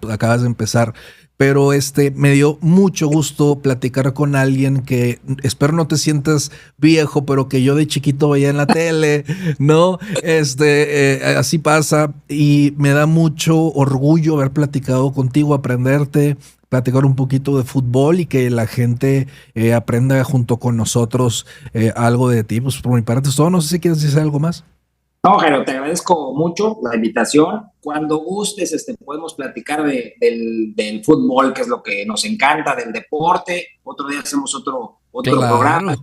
acabas de empezar. Pero me dio mucho gusto platicar con alguien que espero no te sientas viejo, pero que yo de chiquito veía en la tele, ¿no? Así pasa y me da mucho orgullo haber platicado contigo, aprenderte, platicar un poquito de fútbol y que la gente aprenda junto con nosotros algo de ti. Pues por mi parte es todo. No sé si quieres decir algo más. No, Jairo, te agradezco mucho la invitación. Cuando gustes, podemos platicar del fútbol, que es lo que nos encanta, del deporte. Otro día hacemos otro Claro. programa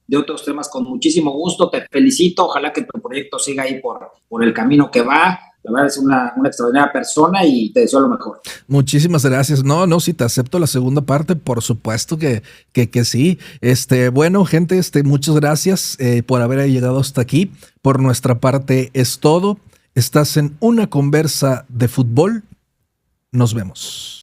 de otros temas con muchísimo gusto. Te felicito. Ojalá que tu proyecto siga ahí por el camino que va. La verdad es una extraordinaria persona y te deseo lo mejor. Muchísimas gracias. No, sí, te acepto la segunda parte, por supuesto que sí. Bueno, gente, muchas gracias por haber llegado hasta aquí. Por nuestra parte es todo. Estás en una conversa de fútbol. Nos vemos.